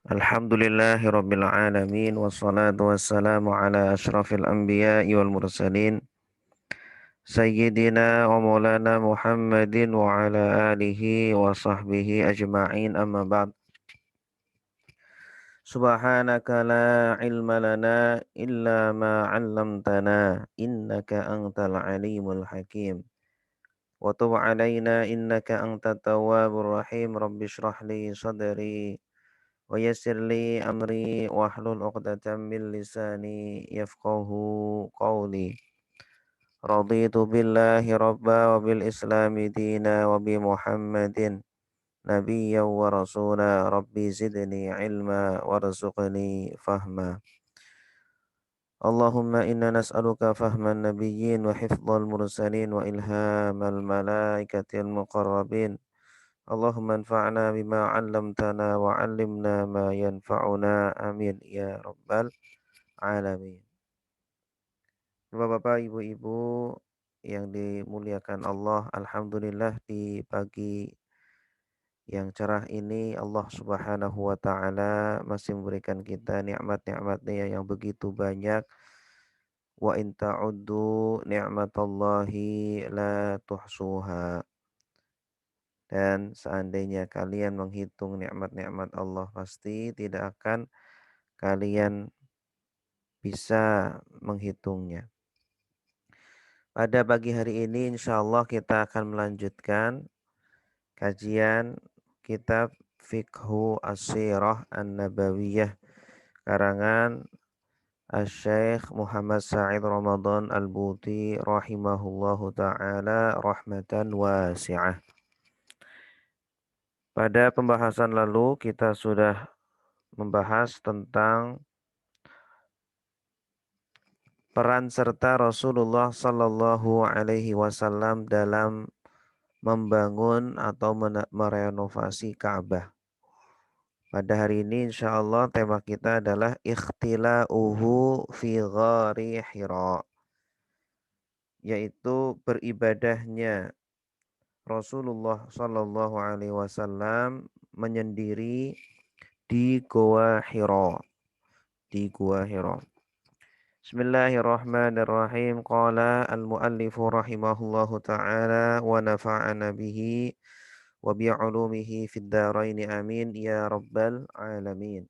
Alhamdulillahirabbil alamin wassalatu wassalamu ala asyrafil anbiya'i wal mursalin sayyidina wa maulana Muhammadin wa ala alihi wa sahbihi ajma'in amma ba'd. Subhanaka la ilma lana illa ma 'allamtana innaka antal alimul hakim. Wa tub 'alaina innaka antat tawwabur rahim. Rabbi shrah li sadri wa yassir li amri wahlul 'uqdatam min lisani yafqahu qawli. Raditu billahi rabba wa bil islami dina wa bi Muhammadin nabiyyan wa rasula. Rabbi zidni ilma warzuqni fahma. Allahumma inna nas'aluka fahman nabiyyin wa hifdzal mursalin wa ilhamal malaikatil muqarrabin. Allahumma anfa'na bima 'allamtana wa 'allimna ma yanfa'una. Amin ya rabbal alamin. Bapak-bapak, ibu-ibu yang dimuliakan Allah, alhamdulillah di pagi yang cerah ini Allah Subhanahu wa taala masih memberikan kita nikmat-nikmat-Nya yang begitu banyak. Wa in ta'uddu ni'matallahi la tuhsuha. Dan seandainya kalian menghitung nikmat-nikmat Allah, pasti tidak akan kalian bisa menghitungnya. Pada pagi hari ini insya Allah kita akan melanjutkan kajian kitab Fiqhu As-Sirah An-Nabawiyah karangan Asy-Syaikh Muhammad Sa'id Ramadan Al-Buti rahimahullahu taala rahmatan wasi'ah. Pada pembahasan lalu kita sudah membahas tentang peran serta Rasulullah Sallallahu Alaihi Wasallam dalam membangun atau merenovasi Ka'bah. Pada hari ini insya Allah tema kita adalah ikhtila'uhu fi ghari Hira, yaitu beribadahnya Rasulullah Sallallahu Alaihi Wasallam menyendiri di Gua Hira. Di Gua Hira. Bismillahirrahmanirrahim. Qala al-muallifu rahimahullahu ta'ala wa nafa'ana bihi wa bi'ulumihi fid dharain amin ya rabbal alamin.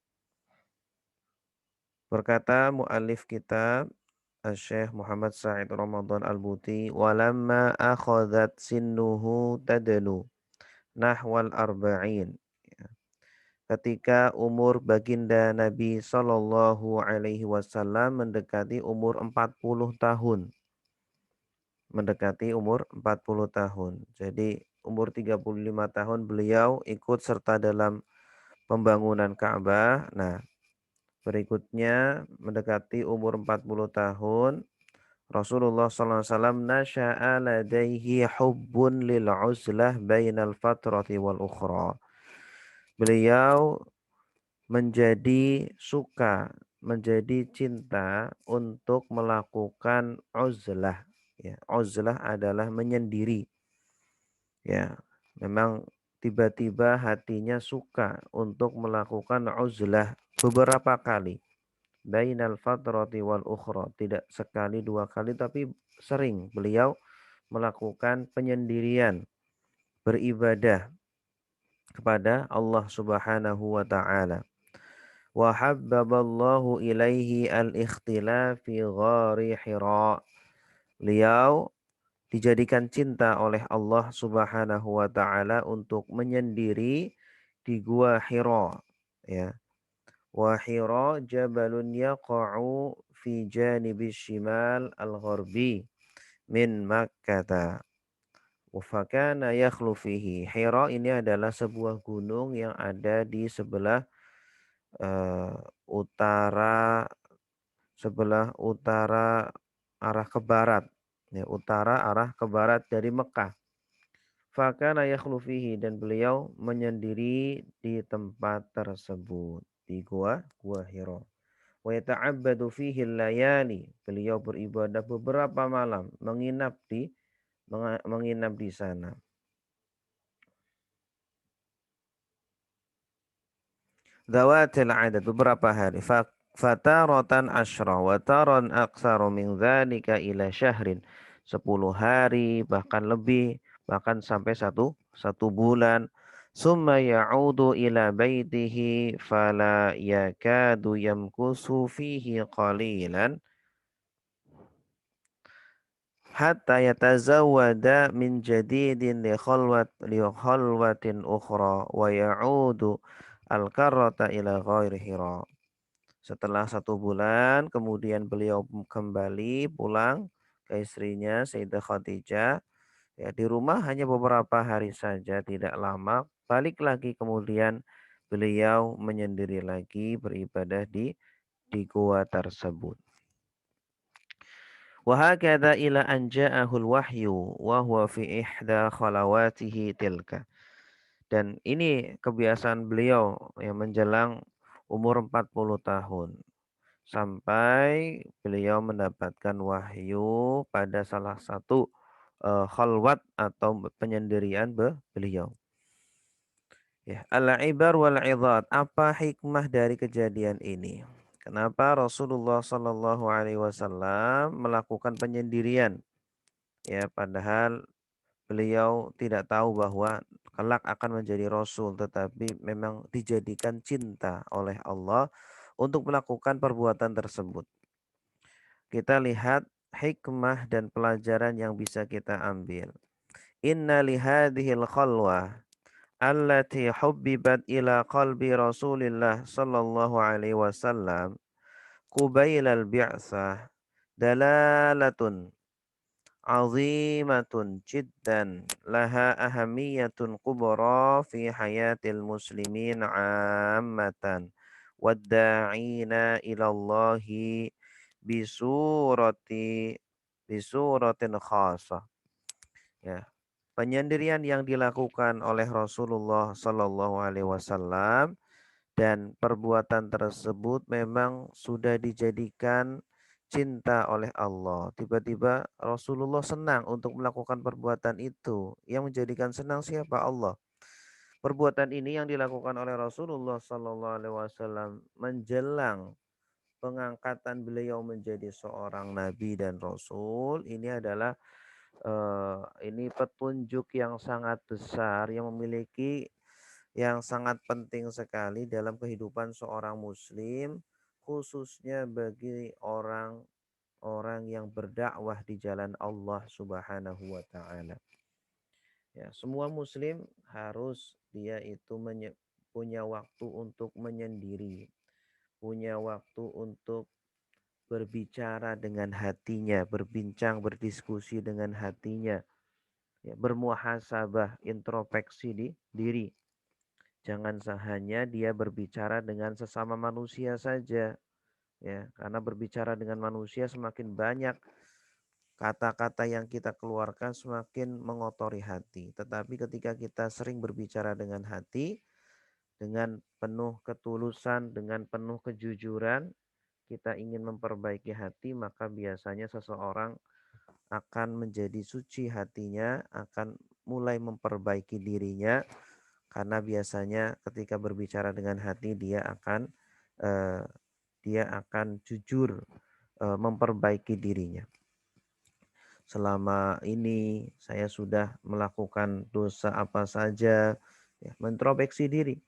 Berkata muallif kitab Asy-Syaikh Muhammad Sa'id Ramadan Al-Buti, walamma akhadhat sinnuhu tadnu nahwal arba'in. Ketika umur baginda Nabi Sallallahu Alaihi Wasallam mendekati umur 40 tahun. Mendekati umur 40 tahun. Jadi umur 35 tahun beliau ikut serta dalam pembangunan Ka'bah. Nah, berikutnya mendekati umur 40 tahun, Rasulullah SAW nasya'a ladaihi hubbun lil uzlah bainal fatrati wal ukhra. Beliau menjadi suka, menjadi cinta untuk melakukan uzlah. Ya, uzlah adalah menyendiri. Ya, memang tiba-tiba hatinya suka untuk melakukan uzlah beberapa kali. Bainal fatrati wal ukhra, tidak sekali dua kali tapi sering beliau melakukan penyendirian, beribadah kepada Allah Subhanahu wa taala. Wa habbaballahu ilaihi al-ikhtilaf fi ghari Hira. Beliau dijadikan cinta oleh Allah Subhanahu wa taala untuk menyendiri di Gua Hira, ya. Wa Hira jabalun yaqa'u fi janibi shimal al-gharbi min Makkah. Fakana yakhlu fihi. Hira ini adalah sebuah gunung yang ada di sebelah utara arah ke barat. Ya, utara arah ke barat dari Mekah. Fakana yakhlu fihi, dan beliau menyendiri di tempat tersebut di Gua Hira. Wa yata'abbadu fihi layali. Beliau beribadah beberapa malam, menginap di sana. Dzawatil adad, beberapa hari. Fataratan asyra wa taran aktsaru min dzalika ila syahrin. 10 hari bahkan lebih, bahkan sampai satu bulan. Summa ya'udu ila baitihi fala yakadu yamkusu fihi qalilan hatta yatazawwada min jadidin li khalwatin ukhra wa ya'udu al-karrata ila ghairi hira. Setelah satu bulan, kemudian beliau kembali pulang ke istrinya Sayyidah Khadijah. Ya, di rumah hanya beberapa hari saja, tidak lama. Balik lagi kemudian beliau menyendiri lagi beribadah di gua tersebut. Wahakadha ila an ja'ahul wahyu wa huwa fi ihda khalawatihi tilka. Dan ini kebiasaan beliau yang menjelang umur 40 tahun. Sampai beliau mendapatkan wahyu pada salah satu khalwat atau penyendirian beliau. Ya, al-ibar wal idhat. Apa hikmah dari kejadian ini? Kenapa Rasulullah Shallallahu Alaihi Wasallam melakukan penyendirian? Ya, padahal beliau tidak tahu bahwa kelak akan menjadi Rasul, tetapi memang dijadikan cinta oleh Allah untuk melakukan perbuatan tersebut. Kita lihat hikmah dan pelajaran yang bisa kita ambil. Inna lihadihil khalwa allati hubbibat ila qalbi Rasulillah sallallahu alaihi wasallam qubailal bi'sah dalalatun azimatun jiddan laha ahamiyatun kubra fi hayatil muslimin ammatan wadda'ina ilallahi bisurati bisuratin khasah. Ya, penyendirian yang dilakukan oleh Rasulullah Sallallahu Alaihi Wasallam dan perbuatan tersebut memang sudah dijadikan cinta oleh Allah. Tiba-tiba Rasulullah senang untuk melakukan perbuatan itu. Yang menjadikan senang siapa? Allah. Perbuatan ini yang dilakukan oleh Rasulullah Sallallahu Alaihi Wasallam menjelang pengangkatan beliau menjadi seorang nabi dan rasul ini adalah ini petunjuk yang sangat besar yang memiliki yang sangat penting sekali dalam kehidupan seorang muslim, khususnya bagi orang-orang yang berdakwah di jalan Allah Subhanahu wa taala. Ya, semua muslim harus dia itu punya waktu untuk menyendiri, punya waktu untuk berbicara dengan hatinya, berbincang, berdiskusi dengan hatinya, ya, bermuhasabah, introspeksi di diri. Jangan hanya dia berbicara dengan sesama manusia saja, ya, karena berbicara dengan manusia semakin banyak kata-kata yang kita keluarkan semakin mengotori hati. Tetapi ketika kita sering berbicara dengan hati, dengan penuh ketulusan, dengan penuh kejujuran, kita ingin memperbaiki hati, maka biasanya seseorang akan menjadi suci hatinya, akan mulai memperbaiki dirinya, karena biasanya ketika berbicara dengan hati eh, dia akan jujur memperbaiki dirinya. Selama ini saya sudah melakukan dosa apa saja, ya, mentrospeksi diri.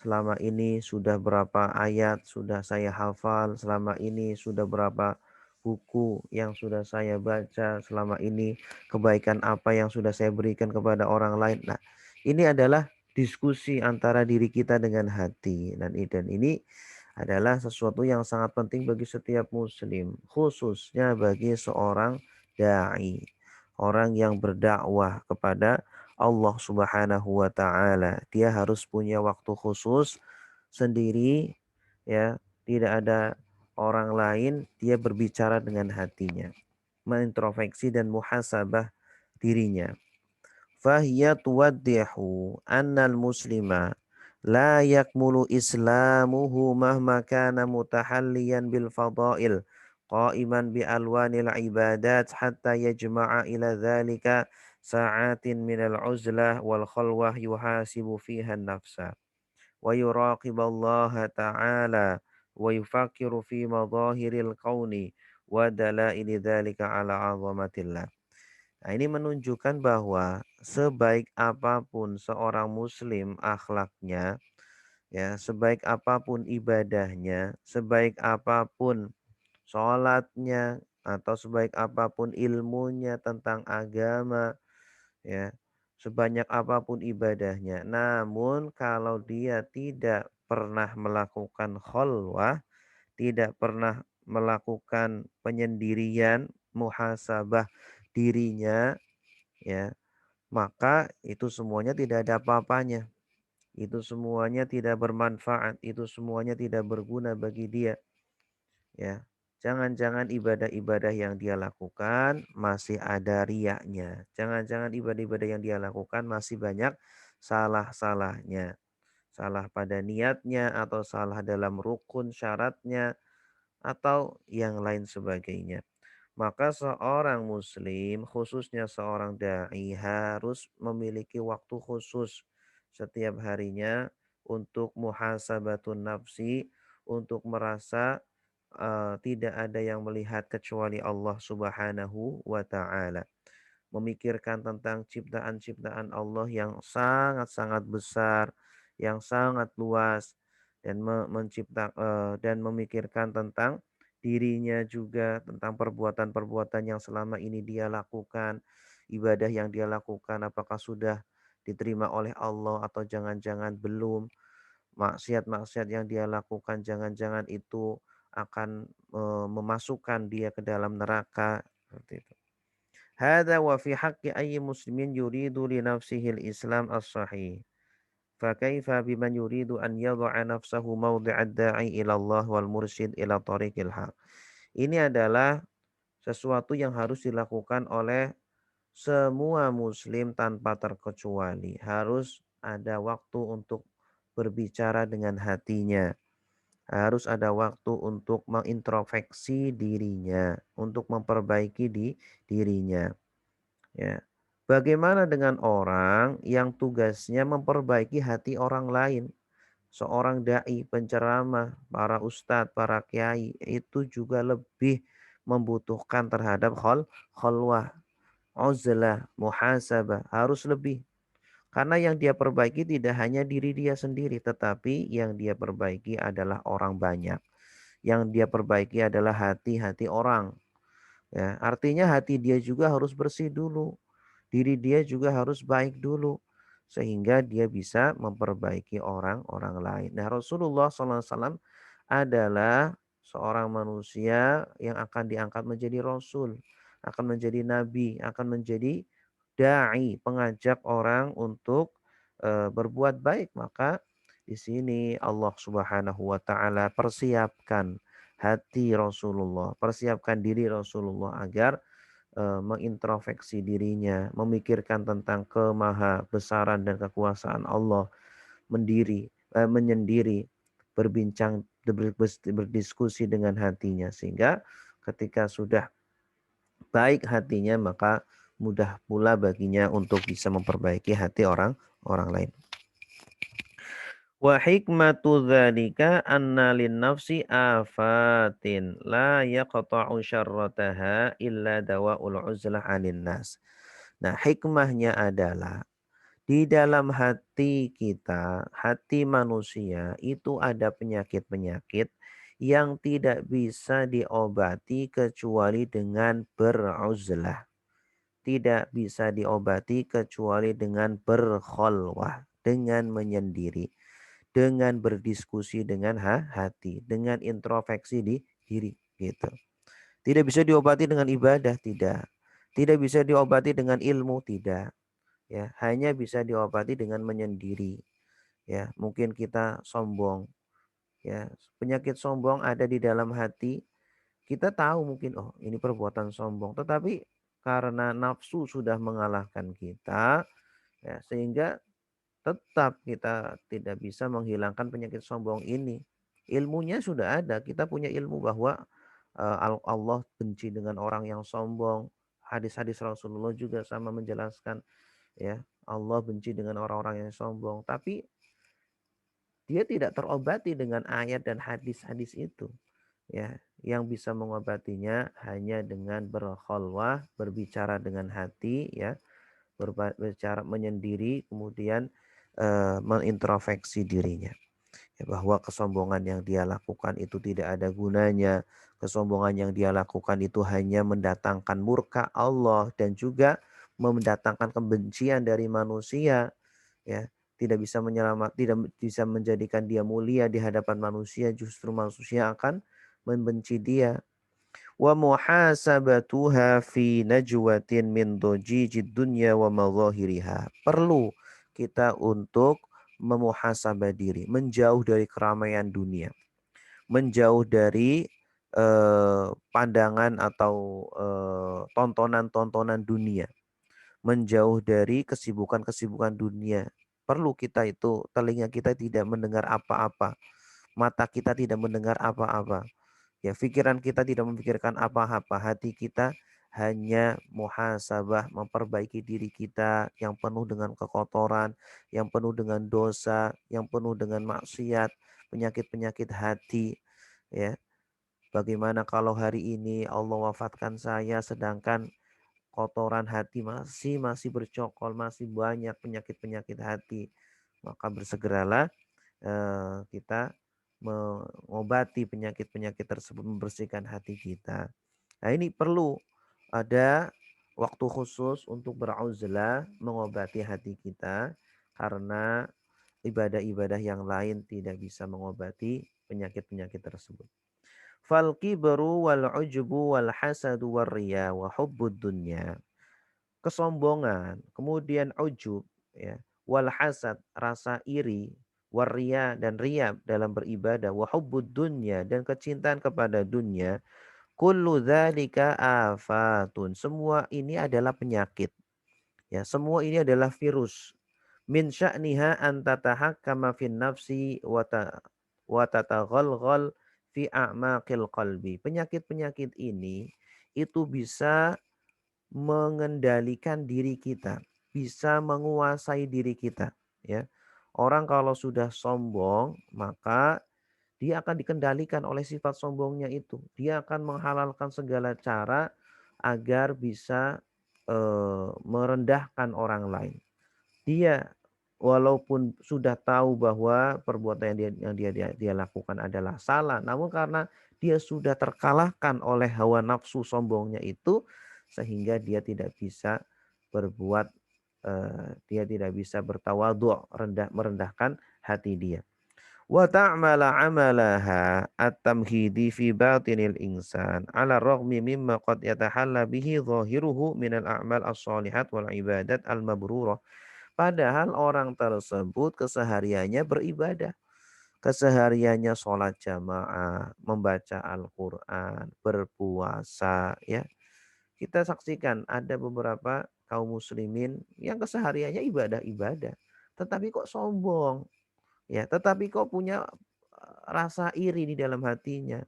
Selama ini sudah berapa ayat sudah saya hafal, selama ini sudah berapa buku yang sudah saya baca, selama ini kebaikan apa yang sudah saya berikan kepada orang lain. Nah, ini adalah diskusi antara diri kita dengan hati, dan ini adalah sesuatu yang sangat penting bagi setiap muslim, khususnya bagi seorang dai, orang yang berdakwah kepada Allah Subhanahu wa taala. Dia harus punya waktu khusus sendiri, ya, tidak ada orang lain, dia berbicara dengan hatinya, mengintrospeksi dan muhasabah dirinya. Fahiya tuwaddihu annal muslima la yakmulu islamuhu mahma kana mutahalliyan bil fadail qa'iman bi alwanil ibadat hatta yajma'a ila dhalika sa'atin minal uzlah wal khalwah yuhasibu fiha nafsa wa yuraqiballaha ta'ala wa yufakiru fi madahiril kauni wa dalaili dzalika ala 'azamatillah. Nah, ini menunjukkan bahwa sebaik apapun seorang muslim akhlaknya, ya, sebaik apapun ibadahnya, sebaik apapun sholatnya, atau sebaik apapun ilmunya tentang agama, ya, sebanyak apapun ibadahnya. Namun kalau dia tidak pernah melakukan khalwah, tidak pernah melakukan penyendirian, muhasabah dirinya, ya, maka itu semuanya tidak ada apa-apanya. Itu semuanya tidak bermanfaat, itu semuanya tidak berguna bagi dia, ya. Jangan-jangan ibadah-ibadah yang dia lakukan masih ada riaknya. Jangan-jangan ibadah-ibadah yang dia lakukan masih banyak salah-salahnya. Salah pada niatnya atau salah dalam rukun syaratnya atau yang lain sebagainya. Maka seorang muslim, khususnya seorang dai, harus memiliki waktu khusus setiap harinya untuk muhasabatun nafsi, untuk merasa tidak ada yang melihat kecuali Allah Subhanahu wa taala. Memikirkan tentang ciptaan-ciptaan Allah yang sangat-sangat besar, yang sangat luas, dan dan memikirkan tentang dirinya juga, tentang perbuatan-perbuatan yang selama ini dia lakukan, ibadah yang dia lakukan apakah sudah diterima oleh Allah atau jangan-jangan belum, maksiat-maksiat yang dia lakukan jangan-jangan itu akan memasukkan dia ke dalam neraka, seperti itu. Hada wa fi haqqi ayyi muslimin yuridu li nafsihi al-islam as-sahih. Fakaifa biman yuridu an yadha'a nafsahu mawdi'ad da'i ila Allah wal mursyid ila tariqil haq. Ini adalah sesuatu yang harus dilakukan oleh semua muslim tanpa terkecuali. Harus ada waktu untuk berbicara dengan hatinya. Harus ada waktu untuk mengintrospeksi dirinya, untuk memperbaiki dirinya. Ya. Bagaimana dengan orang yang tugasnya memperbaiki hati orang lain? Seorang dai, penceramah, para ustadz, para kiai itu juga lebih membutuhkan terhadap khalwah, uzlah, muhasabah, harus lebih. Karena yang dia perbaiki tidak hanya diri dia sendiri, tetapi yang dia perbaiki adalah orang banyak. Yang dia perbaiki adalah hati-hati orang. Ya, artinya hati dia juga harus bersih dulu. Diri dia juga harus baik dulu sehingga dia bisa memperbaiki orang-orang lain. Nah, Rasulullah SAW adalah seorang manusia yang akan diangkat menjadi rasul, akan menjadi nabi, akan menjadi dai, pengajak orang untuk berbuat baik. Maka di sini Allah Subhanahu wa taala persiapkan hati Rasulullah, persiapkan diri Rasulullah agar mengintrospeksi dirinya, memikirkan tentang kemahabesaran dan kekuasaan Allah, menyendiri, berbincang, berdiskusi dengan hatinya sehingga ketika sudah baik hatinya maka mudah pula baginya untuk bisa memperbaiki hati orang lain. Wa hikmatu dzalika anna lin nafsi afatin la yaqta'u syarrataha illa dawa'ul uzlah 'anil nas. Nah, hikmahnya adalah di dalam hati kita, hati manusia itu ada penyakit-penyakit yang tidak bisa diobati kecuali dengan beruzlah. Tidak bisa diobati kecuali dengan berkholwah, dengan menyendiri, dengan berdiskusi dengan hati, dengan introspeksi di diri gitu. Tidak bisa diobati dengan ibadah, tidak. Tidak bisa diobati dengan ilmu, tidak. Ya, hanya bisa diobati dengan menyendiri. Ya, mungkin kita sombong, ya. Penyakit sombong ada di dalam hati. Kita tahu mungkin oh, ini perbuatan sombong, tetapi karena nafsu sudah mengalahkan kita, ya, sehingga tetap kita tidak bisa menghilangkan penyakit sombong ini. Ilmunya sudah ada, kita punya ilmu bahwa Allah benci dengan orang yang sombong. Hadis-hadis Rasulullah juga sama menjelaskan, ya, Allah benci dengan orang-orang yang sombong. Tapi dia tidak terobati dengan ayat dan hadis-hadis itu. Ya, yang bisa mengobatinya hanya dengan berkholwah, berbicara dengan hati, ya, berbicara menyendiri, kemudian mengintrospeksi dirinya. Ya, bahwa kesombongan yang dia lakukan itu tidak ada gunanya. Kesombongan yang dia lakukan itu hanya mendatangkan murka Allah dan juga mendatangkan kebencian dari manusia, ya. Tidak bisa tidak bisa menjadikan dia mulia di hadapan manusia, justru manusia akan membenci dia. Wa muhasabatuha fi najwatin min dojijid dunya wa mazahiriha. Perlu kita untuk memuhasabah diri, menjauh dari keramaian dunia, menjauh dari pandangan atau tontonan-tontonan dunia, menjauh dari kesibukan-kesibukan dunia. Perlu kita itu, telinga kita tidak mendengar apa-apa, mata kita tidak mendengar apa-apa. Ya, pikiran kita tidak memikirkan apa-apa, hati kita hanya muhasabah, memperbaiki diri kita yang penuh dengan kekotoran, yang penuh dengan dosa, yang penuh dengan maksiat, penyakit-penyakit hati, ya. Bagaimana kalau hari ini Allah wafatkan saya sedangkan kotoran hati masih bercokol, masih banyak penyakit-penyakit hati. Maka bersegeralah kita mengobati penyakit-penyakit tersebut, membersihkan hati kita. Nah, ini perlu ada waktu khusus untuk beruzlah, mengobati hati kita, karena ibadah-ibadah yang lain tidak bisa mengobati penyakit-penyakit tersebut. Fal kibru wal ujubu wal hasadu war riya wa hubbud dunya. Kesombongan, kemudian ujub, ya, wal hasad, rasa iri, waria dan riya dalam beribadah, wa hubbud dunya, dan kecintaan kepada dunia, kullu dzalika afatun. Semua ini adalah penyakit. Ya, semua ini adalah virus. Min sya'niha an tatahakkama fin nafsi wa tataghalghal fi a'maqil qalbi. Penyakit-penyakit ini itu bisa mengendalikan diri kita, bisa menguasai diri kita, ya. Orang kalau sudah sombong, maka dia akan dikendalikan oleh sifat sombongnya itu. Dia akan menghalalkan segala cara agar bisa merendahkan orang lain. Dia walaupun sudah tahu bahwa perbuatan yang dia lakukan adalah salah, namun karena dia sudah terkalahkan oleh hawa nafsu sombongnya itu, sehingga dia tidak bisa berbuat, dia tidak bisa bertawadhu, merendahkan hati dia. Wa ta'mala 'amalaha at-tamhidi fi batinil insan 'ala raghmi mimma qad yatahalla bihi zahiruhu minal a'mal as-shalihat wal ibadat al-mabrurah. Padahal orang tersebut kesehariannya beribadah. Kesehariannya sholat jamaah, membaca Al-Quran, berpuasa, ya. Kita saksikan ada beberapa kaum muslimin yang kesehariannya ibadah-ibadah. Tetapi kok sombong, ya. Tetapi kok punya rasa iri di dalam hatinya.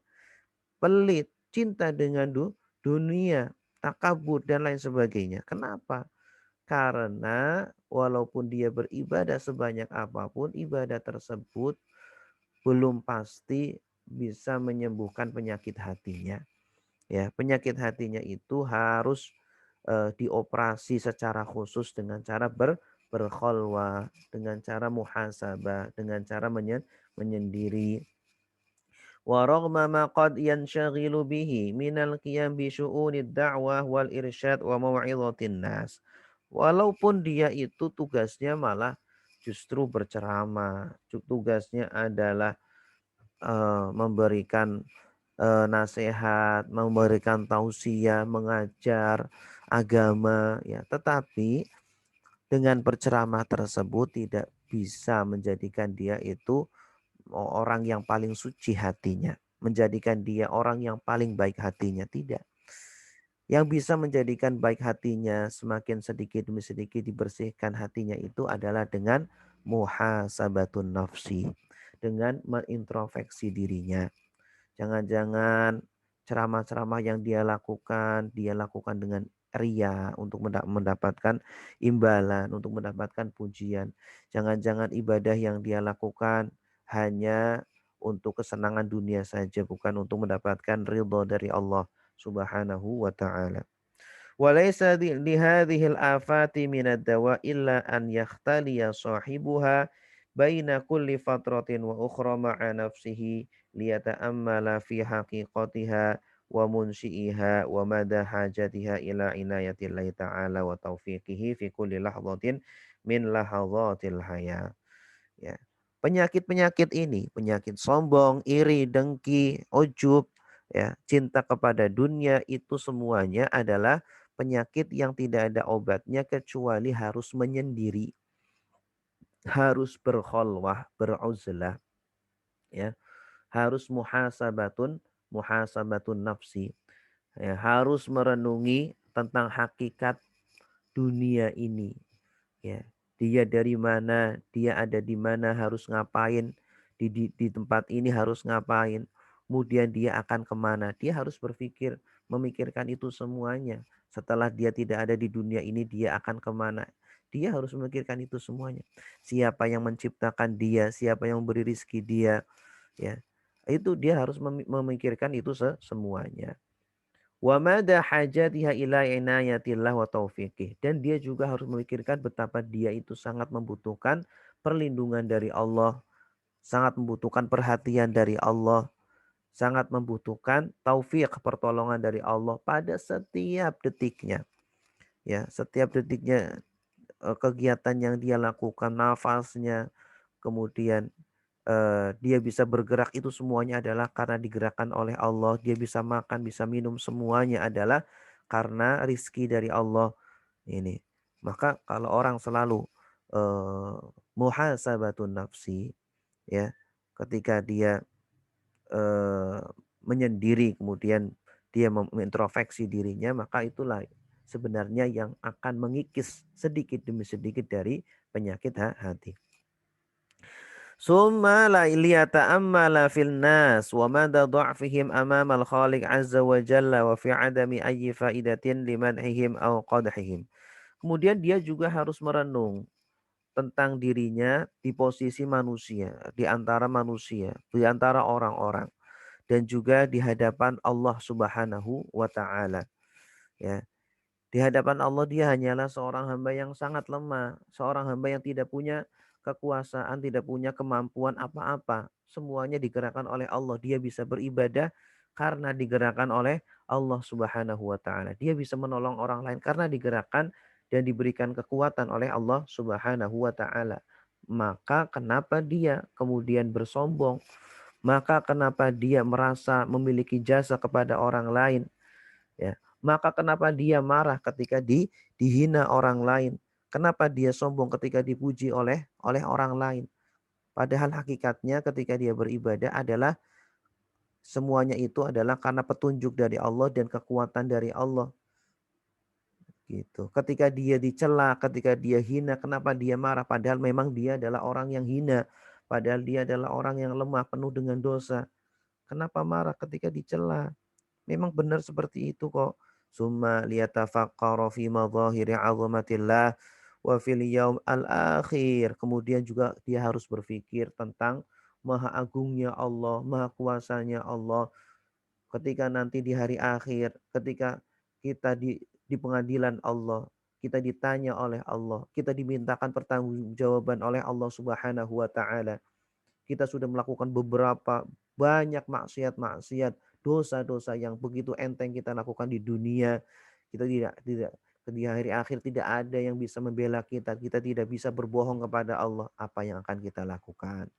Pelit, cinta dengan dunia, takabur, dan lain sebagainya. Kenapa? Karena walaupun dia beribadah sebanyak apapun, ibadah tersebut belum pasti bisa menyembuhkan penyakit hatinya. Ya, penyakit hatinya itu harus dioperasi secara khusus dengan cara berkholwah, dengan cara muhasabah, dengan cara menyendiri. Wa raghma ma qad yanshaghilu bihi minal qiyam bi syu'unid da'wah wal irsyad wa mau'izatin nas. Walaupun dia itu tugasnya malah justru berceramah, tugasnya adalah memberikan nasihat, memberikan tausiah, mengajar agama, ya. Tetapi dengan berceramah tersebut tidak bisa menjadikan dia itu orang yang paling suci hatinya, menjadikan dia orang yang paling baik hatinya, tidak. Yang bisa menjadikan baik hatinya semakin sedikit demi sedikit dibersihkan hatinya itu adalah dengan muhasabatun nafsi, dengan mengintrospeksi dirinya. Jangan-jangan ceramah-ceramah yang dia lakukan dengan ria untuk mendapatkan imbalan, untuk mendapatkan pujian. Jangan-jangan ibadah yang dia lakukan hanya untuk kesenangan dunia saja, bukan untuk mendapatkan ridho dari Allah Subhanahu wa taala. Walaysa li hadhil afati minad dawa illa an yakhtaliya sahibuha baina kulli fatratin wa ukhra ma'a nafsihi liyata'ammala fi haqiqatiha wa munsyi'iha wa mada hajatiha ila inayatillahi ta'ala wa taufiqihi fi kulli lahzatin min lahadzatil haya. Ya. Penyakit-penyakit ini, penyakit sombong, iri, dengki, ujub, ya, cinta kepada dunia itu semuanya adalah penyakit yang tidak ada obatnya kecuali harus menyendiri, harus berkholwah, beruzlah, ya, harus muhasabatun nafsi, ya, harus merenungi tentang hakikat dunia ini, ya. Dia dari mana, dia ada di mana, harus ngapain, di tempat ini harus ngapain, kemudian dia akan kemana. Dia harus berpikir, memikirkan itu semuanya. Setelah dia tidak ada di dunia ini, dia akan kemana. Dia harus memikirkan itu semuanya. Siapa yang menciptakan dia, siapa yang memberi rizki dia, ya. Itu dia harus memikirkan itu semuanya. Wa mada hajatiha ila inayatillah wa taufiqih. Dan dia juga harus memikirkan betapa dia itu sangat membutuhkan perlindungan dari Allah, sangat membutuhkan perhatian dari Allah, sangat membutuhkan taufik, pertolongan dari Allah pada setiap detiknya. Ya, setiap detiknya kegiatan yang dia lakukan, nafasnya, kemudian dia bisa bergerak itu semuanya adalah karena digerakkan oleh Allah. Dia bisa makan, bisa minum semuanya adalah karena rizki dari Allah ini. Maka kalau orang selalu muhasabatun nafsi, ya, ketika dia eh, menyendiri kemudian dia mengintrospeksi dirinya, maka itulah sebenarnya yang akan mengikis sedikit demi sedikit dari penyakit hati. Summa la liyata'ammala fil nas wa mada dha'fihim amama al-khaliq azza wa jalla wa fi adami ayyi faidatin limanhihim aw qadhihim. Kemudian dia juga harus merenung tentang dirinya di posisi manusia, di antara orang-orang dan juga di hadapan Allah Subhanahu wa taala, ya. Di hadapan Allah dia hanyalah seorang hamba yang sangat lemah, seorang hamba yang tidak punya kekuasaan, tidak punya kemampuan apa-apa. Semuanya digerakkan oleh Allah. Dia bisa beribadah karena digerakkan oleh Allah Subhanahu wa taala. Dia bisa menolong orang lain karena digerakkan dan diberikan kekuatan oleh Allah Subhanahu wa taala. Maka kenapa dia kemudian bersombong? Maka kenapa dia merasa memiliki jasa kepada orang lain? Ya. Maka kenapa dia marah ketika dihina orang lain? Kenapa dia sombong ketika dipuji oleh orang lain? Padahal hakikatnya ketika dia beribadah adalah semuanya itu adalah karena petunjuk dari Allah dan kekuatan dari Allah. Gitu. Ketika dia dicela, ketika dia hina, kenapa dia marah? Padahal memang dia adalah orang yang hina. Padahal dia adalah orang yang lemah, penuh dengan dosa. Kenapa marah ketika dicela? Memang benar seperti itu kok. Summa liyatafaqqara fi madhahiri 'azamatillah wa fil yaum al-akhir. Kemudian juga dia harus berpikir tentang maha agungnya Allah, maha kuasanya Allah. Ketika nanti di hari akhir, ketika kita di pengadilan Allah, kita ditanya oleh Allah, kita dimintakan pertanggungjawaban oleh Allah Subhanahu wa taala. Kita sudah melakukan beberapa banyak maksiat-maksiat, dosa-dosa yang begitu enteng kita lakukan di dunia. Kita tidak di hari akhir tidak ada yang bisa membela kita. Kita tidak bisa berbohong kepada Allah. Apa yang akan kita lakukan?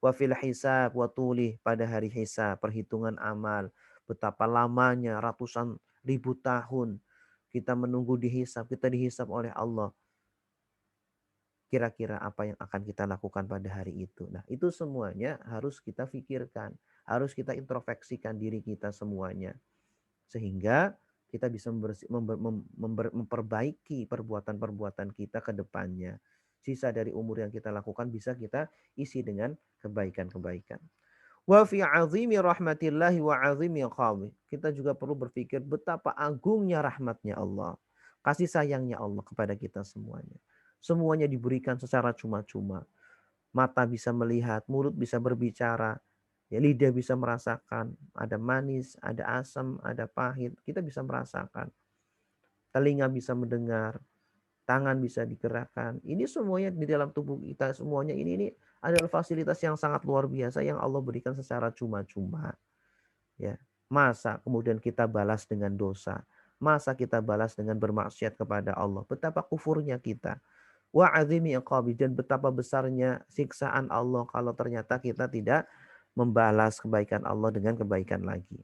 Wa fil hisab wa tulih, pada hari hisab, perhitungan amal. Betapa lamanya ratusan ribu tahun kita menunggu dihisab, kita dihisab oleh Allah. Kira-kira apa yang akan kita lakukan pada hari itu. Nah, itu semuanya harus kita pikirkan, harus kita introspeksikan diri kita semuanya. Sehingga kita bisa memperbaiki perbuatan-perbuatan kita ke depannya. Sisa dari umur yang kita lakukan bisa kita isi dengan kebaikan-kebaikan. Wa fi azimi rahmatillahi wa azimi iqamih. Kita juga perlu berpikir betapa agungnya rahmatnya Allah. Kasih sayangnya Allah kepada kita semuanya. Semuanya diberikan secara cuma-cuma. mata bisa melihat, mulut bisa berbicara, ya lidah bisa merasakan, ada manis, ada asam, ada pahit, kita bisa merasakan. Telinga bisa mendengar, tangan bisa digerakkan. Ini semuanya di dalam tubuh kita, semuanya ini adalah fasilitas yang sangat luar biasa yang Allah berikan secara cuma-cuma. Ya, masa kemudian kita balas dengan dosa? Masa kita balas dengan bermaksiat kepada Allah? Betapa kufurnya kita. Wa azimi iqabi, dan betapa besarnya siksaan Allah kalau ternyata kita tidak membalas kebaikan Allah dengan kebaikan lagi.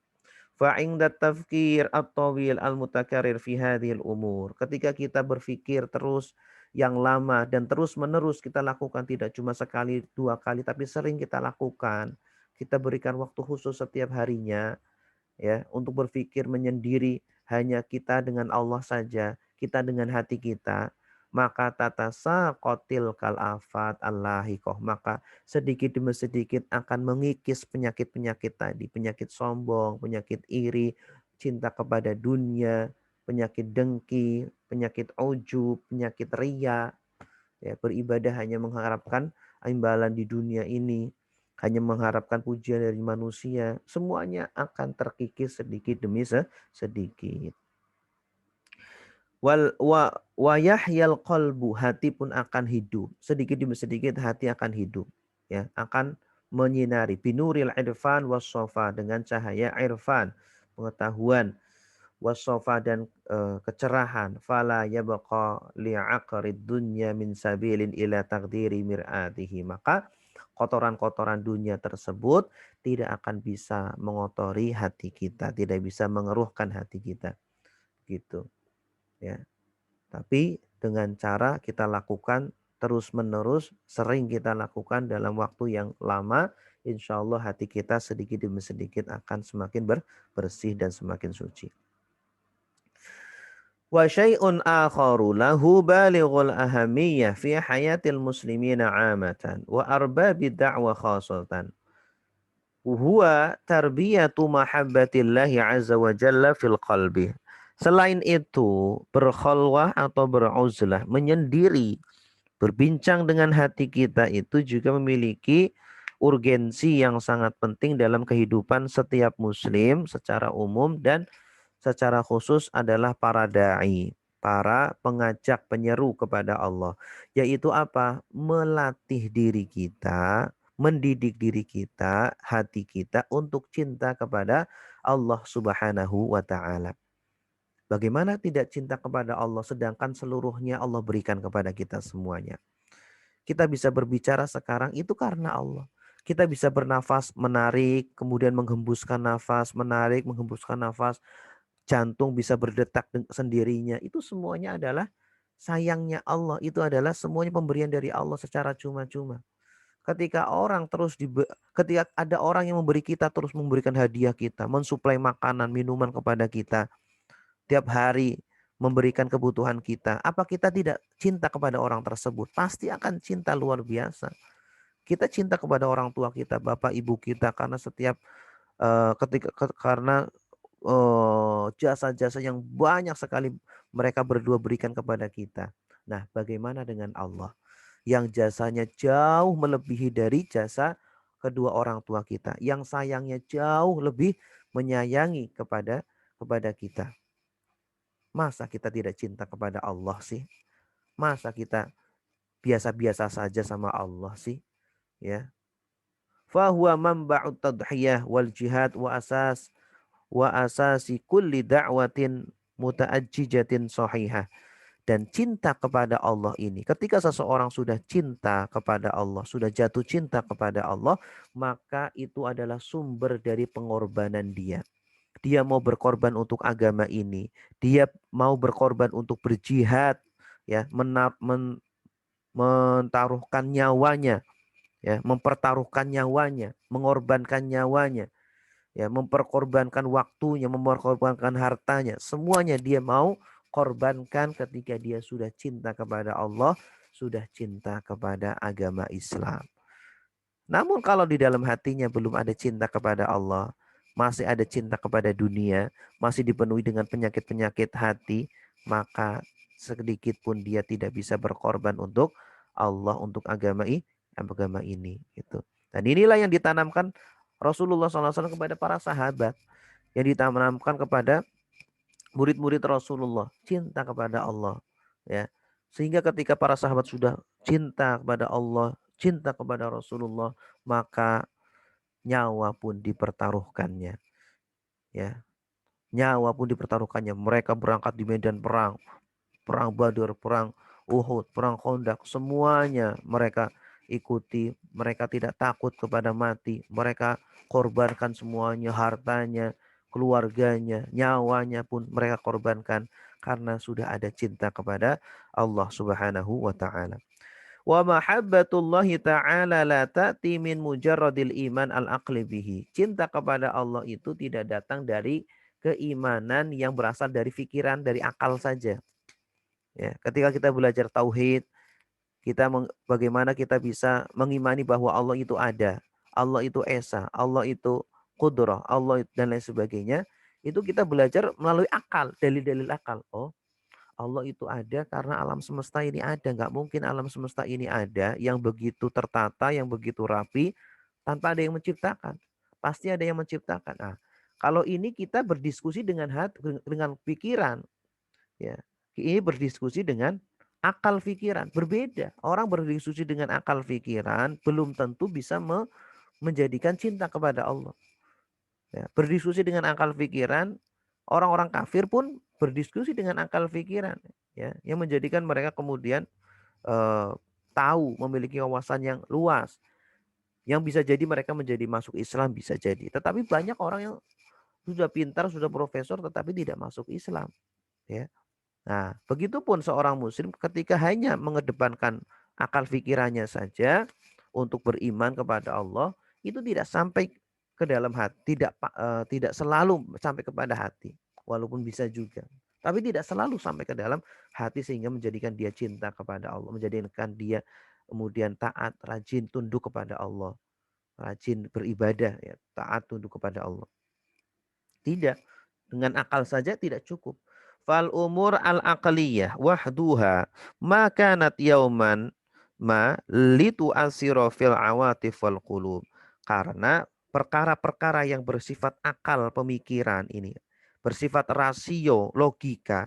Fa'inda tafkir at-tawil al-mutakarir fi hadhil umur. Ketika kita berpikir terus yang lama dan terus menerus kita lakukan, tidak cuma sekali dua kali tapi sering kita lakukan. Kita berikan waktu khusus setiap harinya ya untuk berpikir menyendiri, hanya kita dengan Allah saja, kita dengan hati kita, maka tatasa kotil kal afat allahikoh, maka sedikit demi sedikit akan mengikis penyakit-penyakit tadi, penyakit sombong, penyakit iri, cinta kepada dunia, penyakit dengki, penyakit ujub, penyakit ria, ya beribadah hanya mengharapkan imbalan di dunia ini, hanya mengharapkan pujian dari manusia, semuanya akan terkikis sedikit demi sedikit. Wa yahyal qalbu, hati pun akan hidup. Sedikit demi sedikit hati akan hidup. Ya, akan menyinari binuril irfan wassofa, dengan cahaya irfan, pengetahuan, wasofa, dan kecerahan. Fala yabqa li'aqrid dunya min sabilin ila taqdiri mir'atihi. Maka kotoran-kotoran dunia tersebut tidak akan bisa mengotori hati kita, tidak bisa mengeruhkan hati kita. Gitu, ya. Tapi dengan cara kita lakukan terus-menerus, sering kita lakukan dalam waktu yang lama, insya Allah hati kita sedikit demi sedikit akan semakin bersih dan semakin suci. Wa syai'un akharu lahu balighul ahamiyah fi hayatil muslimina 'amatan wa arbabid da'wa khasatan. Huwa tarbiyatu mahabbatillahi azza wa jalla fil qalbi. Selain itu, berkhalwah atau beruzlah, menyendiri, berbincang dengan hati kita itu juga memiliki urgensi yang sangat penting dalam kehidupan setiap muslim secara umum, dan secara khusus adalah para da'i, para pengajak penyeru kepada Allah. Yaitu apa? Melatih diri kita, mendidik diri kita, hati kita untuk cinta kepada Allah Subhanahu wa taala. Bagaimana tidak cinta kepada Allah sedangkan seluruhnya Allah berikan kepada kita semuanya. Kita bisa berbicara sekarang itu karena Allah. Kita bisa bernafas, menarik, kemudian menghembuskan nafas, menarik, menghembuskan nafas. Jantung bisa berdetak sendirinya. Itu semuanya adalah sayangnya Allah. Itu adalah semuanya pemberian dari Allah secara cuma-cuma. Ketika ketika ada orang yang memberi kita, terus memberikan hadiah kita, mensuplai makanan, minuman kepada kita, tiap hari memberikan kebutuhan kita. Apa kita tidak cinta kepada orang tersebut? Pasti akan cinta luar biasa. Kita cinta kepada orang tua kita, bapak ibu kita, karena setiap karena jasa-jasa yang banyak sekali mereka berdua berikan kepada kita. Nah, bagaimana dengan Allah yang jasanya jauh melebihi dari jasa kedua orang tua kita, yang sayangnya jauh lebih menyayangi kepada kita. Masa kita tidak cinta kepada Allah sih? Masa kita biasa-biasa saja sama Allah sih? Ya. Fahuwa manba'ut tadhiyah wal jihad wa asasi kulli da'watin muta'ajjijatin sahihah. Dan cinta kepada Allah ini, ketika seseorang sudah cinta kepada Allah, sudah jatuh cinta kepada Allah, maka itu adalah sumber dari pengorbanan dia. Dia mau berkorban untuk agama ini, dia mau berkorban untuk berjihad, ya, mentaruhkan nyawanya, ya, mempertaruhkan nyawanya, mengorbankan nyawanya, ya, memperkorbankan waktunya, memperkorbankan hartanya, semuanya dia mau korbankan ketika dia sudah cinta kepada Allah, sudah cinta kepada agama Islam. Namun kalau di dalam hatinya belum ada cinta kepada Allah, masih ada cinta kepada dunia, masih dipenuhi dengan penyakit-penyakit hati, maka sedikit pun dia tidak bisa berkorban untuk Allah, untuk agama agama ini gitu. Dan inilah yang ditanamkan Rasulullah SAW kepada para sahabat, yang ditanamkan kepada murid-murid Rasulullah, cinta kepada Allah, ya. Sehingga ketika para sahabat sudah cinta kepada Allah, cinta kepada Rasulullah, maka nyawa pun dipertaruhkannya, ya. Nyawa pun dipertaruhkannya. Mereka berangkat di medan perang, perang Badar, perang Uhud, perang Khandaq, semuanya mereka ikuti. Mereka tidak takut kepada mati. Mereka korbankan semuanya, hartanya, keluarganya, nyawanya pun mereka korbankan karena sudah ada cinta kepada Allah Subhanahu wa taala. Wa mahabbatullahi ta'ala la ta'ti min mujarradil iman al-aqli bihi. Cinta kepada Allah itu tidak datang dari keimanan yang berasal dari pikiran, dari akal saja. Ya, ketika kita belajar tauhid, bagaimana kita bisa mengimani bahwa Allah itu ada, Allah itu esa, Allah itu qudrah, dan lain sebagainya. Itu kita belajar melalui akal, dalil-dalil akal. Oh, Allah itu ada karena alam semesta ini ada. Nggak mungkin alam semesta ini ada yang begitu tertata, yang begitu rapi, tanpa ada yang menciptakan. Pasti ada yang menciptakan. Nah, kalau ini kita berdiskusi dengan hati, dengan pikiran, ya. Ini berdiskusi dengan akal pikiran. Berbeda. Orang berdiskusi dengan akal pikiran belum tentu bisa menjadikan cinta kepada Allah. Ya, berdiskusi dengan akal pikiran, orang-orang kafir pun berdiskusi dengan akal pikiran, ya, yang menjadikan mereka kemudian eh, tahu, memiliki wawasan yang luas, yang bisa jadi mereka menjadi masuk Islam, bisa jadi. Tetapi banyak orang yang sudah pintar, sudah profesor, tetapi tidak masuk Islam, ya. Nah, begitupun seorang muslim ketika hanya mengedepankan akal pikirannya saja untuk beriman kepada Allah, itu tidak sampai ke dalam hati, tidak selalu sampai kepada hati, walaupun bisa juga. Tapi tidak selalu sampai ke dalam hati sehingga menjadikan dia cinta kepada Allah, menjadikan dia kemudian taat, rajin tunduk kepada Allah, rajin beribadah, ya, taat tunduk kepada Allah. Tidak. Dengan akal saja tidak cukup. Fal umur al aqliyah wahduha ma kanat yauman ma litu asiro fil awatif wal qulub. Karena perkara-perkara yang bersifat akal pemikiran ini, bersifat rasio, logika,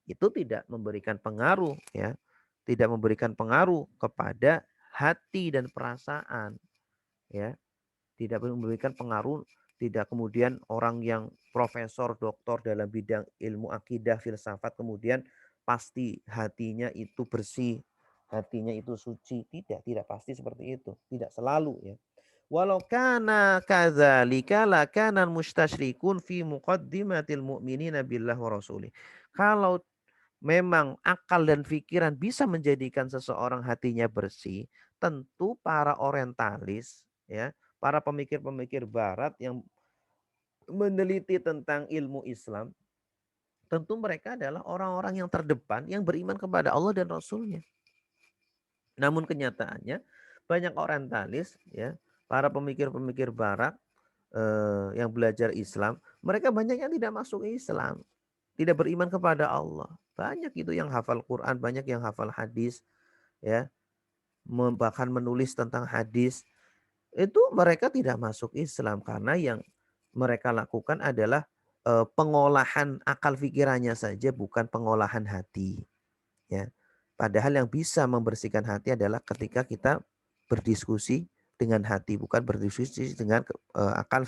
itu tidak memberikan pengaruh, ya. Tidak memberikan pengaruh kepada hati dan perasaan, ya. Tidak memberikan pengaruh, tidak kemudian orang yang profesor, doktor dalam bidang ilmu akidah, filsafat, kemudian pasti hatinya itu bersih, hatinya itu suci. Tidak pasti seperti itu. Tidak selalu, ya. Walau kana kadzalika lakana mustasyrikun fi muqaddimatil mu'minina billah wa rasulih. Kalau memang akal dan pikiran bisa menjadikan seseorang hatinya bersih, tentu para orientalis, ya, para pemikir-pemikir barat yang meneliti tentang ilmu Islam, tentu mereka adalah orang-orang yang terdepan yang beriman kepada Allah dan Rasulnya. Namun kenyataannya banyak orientalis, ya, para pemikir-pemikir barat yang belajar Islam, mereka banyak yang tidak masuk Islam, tidak beriman kepada Allah. Banyak itu yang hafal Quran, banyak yang hafal hadis, ya, bahkan menulis tentang hadis. Itu mereka tidak masuk Islam karena yang mereka lakukan adalah pengolahan akal pikirannya saja, bukan pengolahan hati, ya. Padahal yang bisa membersihkan hati adalah ketika kita berdiskusi dengan hati, bukan berdiskusi dengan akal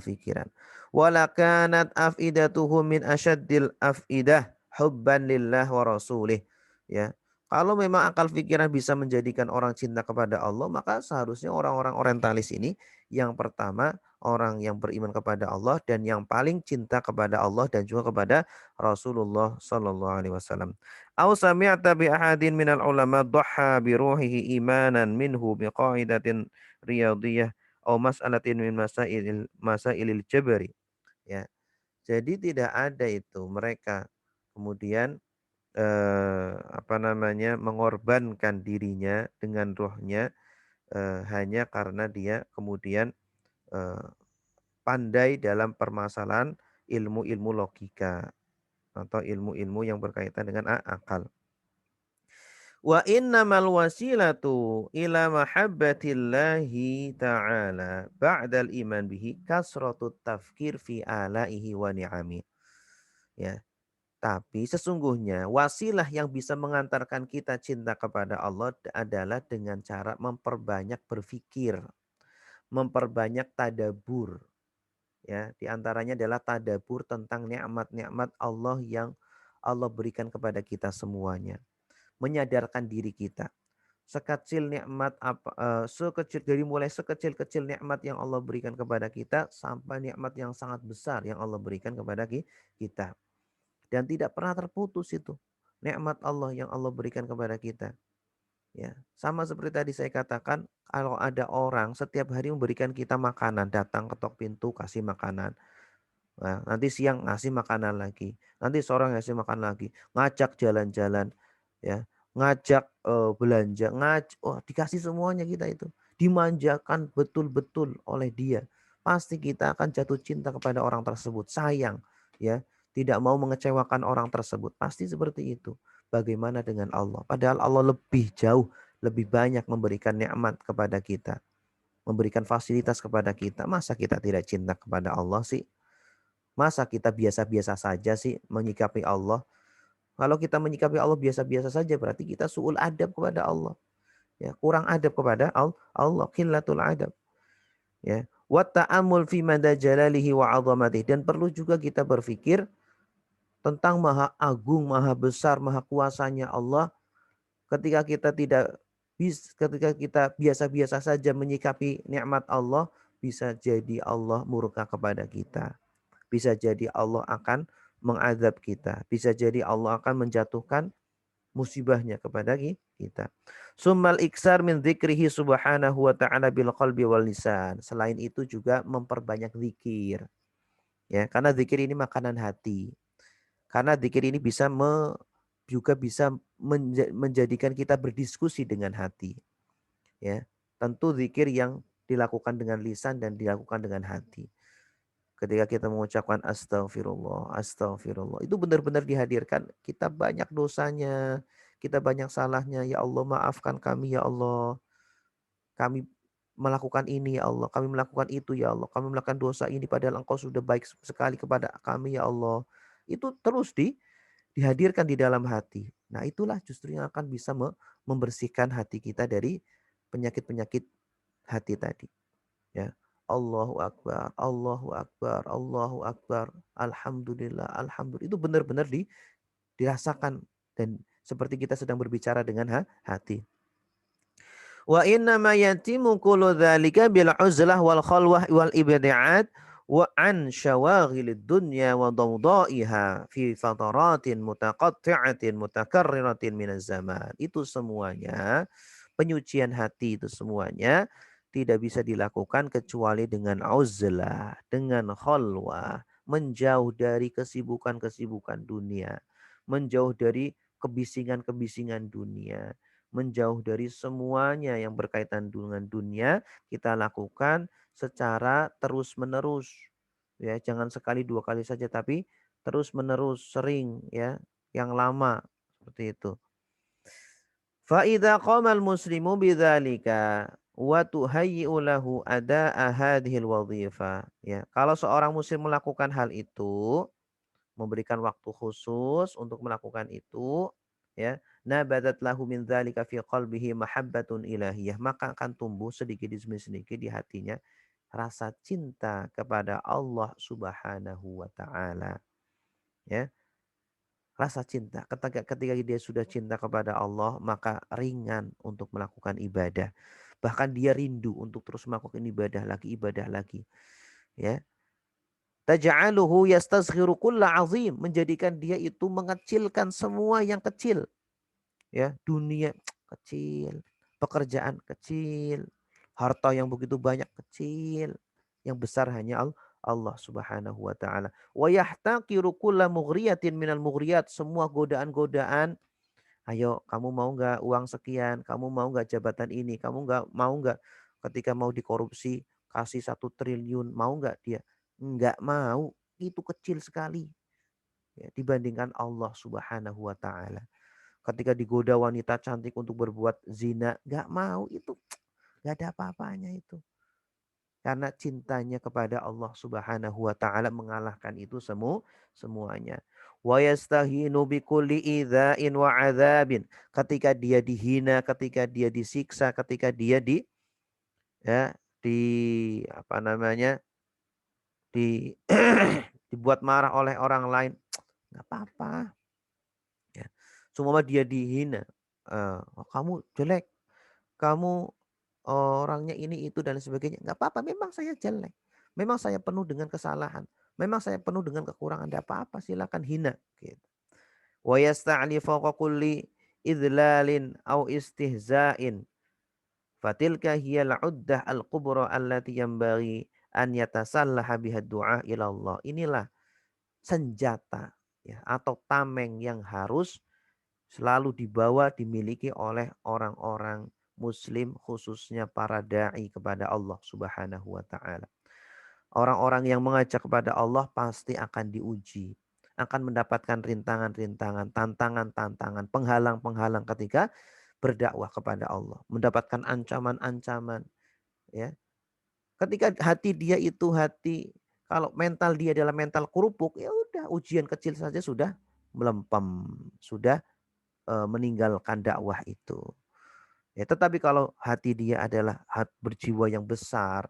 pikiran. Walakanat afidatuhum min asyaddil afidah hubban lillah wa rasulih. Ya. Kalau memang akal pikiran bisa menjadikan orang cinta kepada Allah, maka seharusnya orang-orang orientalis ini yang pertama orang yang beriman kepada Allah dan yang paling cinta kepada Allah dan juga kepada Rasulullah Sallallahu Alaihi Wasallam. Au sami'ta bi ahadin minal ulama dhaha bi ruhihi imanan minhu bi qaidatin riyadhiyah au mas'alatin min masailil jabri, ya. Jadi tidak ada itu mereka kemudian apa namanya mengorbankan dirinya dengan rohnya hanya karena dia kemudian eh, pandai dalam permasalahan ilmu-ilmu logika atau ilmu-ilmu yang berkaitan dengan akal. Wa innamal wasilatu ila mahabbatillahi ta'ala ba'dal iman bihi kasratut tafkir fi alaihi wa ni'ami. Ya, tapi sesungguhnya wasilah yang bisa mengantarkan kita cinta kepada Allah adalah dengan cara memperbanyak berfikir, memperbanyak tadabur. Ya, di antaranya adalah tadabur tentang nikmat-nikmat Allah yang Allah berikan kepada kita semuanya. Menyadarkan diri kita. Sekecil nikmat sekecil dari mulai sekecil-kecil nikmat yang Allah berikan kepada kita sampai nikmat yang sangat besar yang Allah berikan kepada kita. Dan tidak pernah terputus itu nikmat Allah yang Allah berikan kepada kita. Ya, sama seperti tadi saya katakan, kalau ada orang setiap hari memberikan kita makanan, datang ketok pintu kasih makanan. Nah, nanti siang ngasih makanan lagi, nanti sore ngasih makan lagi, ngajak jalan-jalan, ya, ngajak belanja, oh, dikasih semuanya kita itu, dimanjakan betul-betul oleh dia. Pasti kita akan jatuh cinta kepada orang tersebut, sayang, ya, tidak mau mengecewakan orang tersebut, pasti seperti itu. Bagaimana dengan Allah? Padahal Allah lebih jauh, lebih banyak memberikan nikmat kepada kita, memberikan fasilitas kepada kita. Masa kita tidak cinta kepada Allah sih? Masa kita biasa-biasa saja sih menyikapi Allah? Kalau kita menyikapi Allah biasa-biasa saja berarti kita su'ul adab kepada Allah. Ya, kurang adab kepada Allah, qillatul adab. Ya. Wa ta'amul fi mada jalalihi wa 'azamatihi, dan perlu juga kita berpikir tentang maha agung, maha besar, maha kuasanya Allah ketika kita ketika kita biasa-biasa saja menyikapi nikmat Allah, bisa jadi Allah murka kepada kita. Bisa jadi Allah akan mengadab kita. Bisa jadi Allah akan menjatuhkan musibahnya kepada kita. Summal iksar min dzikrihi subhanahu wa ta'ala bil qalbi wal lisan. Selain itu juga memperbanyak zikir. Ya, karena zikir ini makanan hati. Karena zikir ini juga bisa menjadikan kita berdiskusi dengan hati. Ya, tentu zikir yang dilakukan dengan lisan dan dilakukan dengan hati. Ketika kita mengucapkan astagfirullah, astagfirullah, itu benar-benar dihadirkan kita banyak dosanya, kita banyak salahnya. Ya Allah, maafkan kami ya Allah. Kami melakukan ini ya Allah, kami melakukan itu ya Allah, kami melakukan dosa ini padahal Engkau sudah baik sekali kepada kami ya Allah. Itu terus dihadirkan di dalam hati. Nah, itulah justru yang akan bisa membersihkan hati kita dari penyakit-penyakit hati tadi. Ya. Allahu Akbar, Allahu Akbar, Allahu Akbar, Alhamdulillah, Alhamdulillah. Itu benar-benar dirasakan dan seperti kita sedang berbicara dengan hati. Wa inna ma yatimu kullu dzalika bil uzlah wal khalwah wal ibti'ad wa an syawaghilid dunya wa dawda'iha fi fataratin mutaqatti'atin mutakarriratin minaz zaman. Itu semuanya penyucian hati, itu semuanya tidak bisa dilakukan kecuali dengan uzlah, dengan khalwah, menjauh dari kesibukan-kesibukan dunia, menjauh dari kebisingan-kebisingan dunia, menjauh dari semuanya yang berkaitan dengan dunia, kita lakukan secara terus-menerus. Ya, jangan sekali dua kali saja tapi terus-menerus, sering ya, yang lama seperti itu. Fa idza qamal muslimu bidzalika wa tuhayyi'u lahu ada'a hadhil wadhifa. Ya, kalau seorang muslim melakukan hal itu, memberikan waktu khusus untuk melakukan itu, ya, nabadat lahu min dzalika fi qalbihi mahabbatun ilahiyah, maka akan tumbuh sedikit demi sedikit di hatinya rasa cinta kepada Allah Subhanahu wa taala, ya. Rasa cinta. Ketika dia sudah cinta kepada Allah, maka ringan untuk melakukan ibadah. Bahkan dia rindu untuk terus melakukan ibadah lagi. Ya. Taj'aluhu yastasghiru kulla azim. Menjadikan dia itu mengecilkan semua yang kecil. Ya, dunia kecil, pekerjaan kecil, harta yang begitu banyak kecil. Yang besar hanya Allah Subhanahu wa taala. Wa yahtaqiru kulla mughriyatin minal mughriyat, semua godaan-godaan. Ayo, kamu mau nggak uang sekian? Kamu mau nggak jabatan ini? Kamu nggak mau nggak ketika mau dikorupsi kasih 1 triliun? Mau nggak dia? Nggak mau. Itu kecil sekali ya, dibandingkan Allah Subhanahu wa taala. ketika digoda wanita cantik untuk berbuat zina, nggak mau, itu nggak ada apa-apanya itu. Karena cintanya kepada Allah Subhanahu wa taala mengalahkan itu semuanya. Wa yastahinu bikulli idza'in wa 'adzabin. Ketika dia dihina, ketika dia disiksa, ketika dia ya di apa namanya? di dibuat marah oleh orang lain, nggak apa-apa ya. Seumpama dia dihina, "Oh, kamu jelek, kamu orangnya ini itu dan sebagainya." Nggak apa-apa, memang saya jelek, memang saya penuh dengan kesalahan, memang saya penuh dengan kekurangan, nggak apa-apa, silakan hina gitu. Wa yasta'li fawqa kulli idlalin au istihza'in, fatilka hiyal 'uddah al-kubra allati yanbaghi an yatasallaha biha du'a ila Allah. Inilah senjata ya atau tameng yang harus selalu dibawa, dimiliki oleh orang-orang muslim, khususnya para dai kepada Allah Subhanahu wa taala. Orang-orang yang mengajak kepada Allah pasti akan diuji, akan mendapatkan rintangan-rintangan, tantangan-tantangan, penghalang-penghalang ketika berdakwah kepada Allah, mendapatkan ancaman-ancaman ya. Ketika hati dia itu hati, kalau mental dia adalah mental kerupuk, ya udah, ujian kecil saja sudah melempem, sudah meninggalkan dakwah itu. Ya, tetapi kalau hati dia adalah berjiwa yang besar,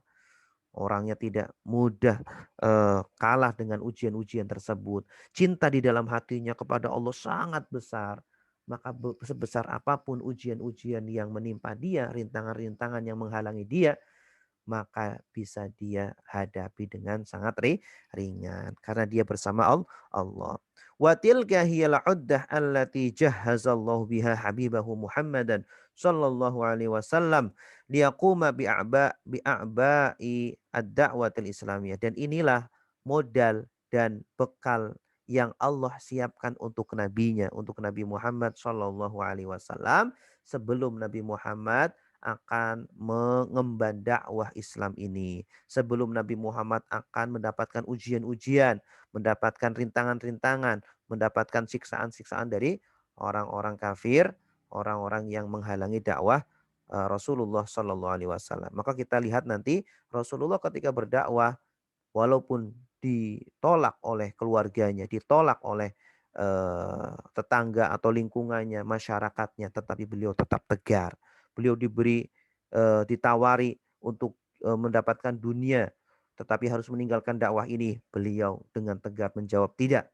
orangnya tidak mudah kalah dengan ujian-ujian tersebut. Cinta di dalam hatinya kepada Allah sangat besar. Maka sebesar apapun ujian-ujian yang menimpa dia, rintangan-rintangan yang menghalangi dia, maka bisa dia hadapi dengan sangat ringan karena dia bersama Allah. Wa tilka hiyal 'uddah allati jahhazallahu biha habibahu Muhammadan sallallahu alaihi wasallam liyaquma bi'a'ba'i ad-da'watil islamiyah. Dan inilah modal dan bekal yang Allah siapkan untuk nabinya, untuk Nabi Muhammad sallallahu alaihi wasallam, sebelum Nabi Muhammad akan mengemban dakwah Islam ini. Sebelum Nabi Muhammad akan mendapatkan ujian-ujian, mendapatkan rintangan-rintangan, mendapatkan siksaan-siksaan dari orang-orang kafir, orang-orang yang menghalangi dakwah Rasulullah Shallallahu Alaihi Wasallam. Maka kita lihat nanti Rasulullah ketika berdakwah, walaupun ditolak oleh keluarganya, ditolak oleh tetangga atau lingkungannya, masyarakatnya, tetapi beliau tetap tegar. Beliau ditawari untuk mendapatkan dunia, tetapi harus meninggalkan dakwah ini. Beliau dengan tegar menjawab tidak.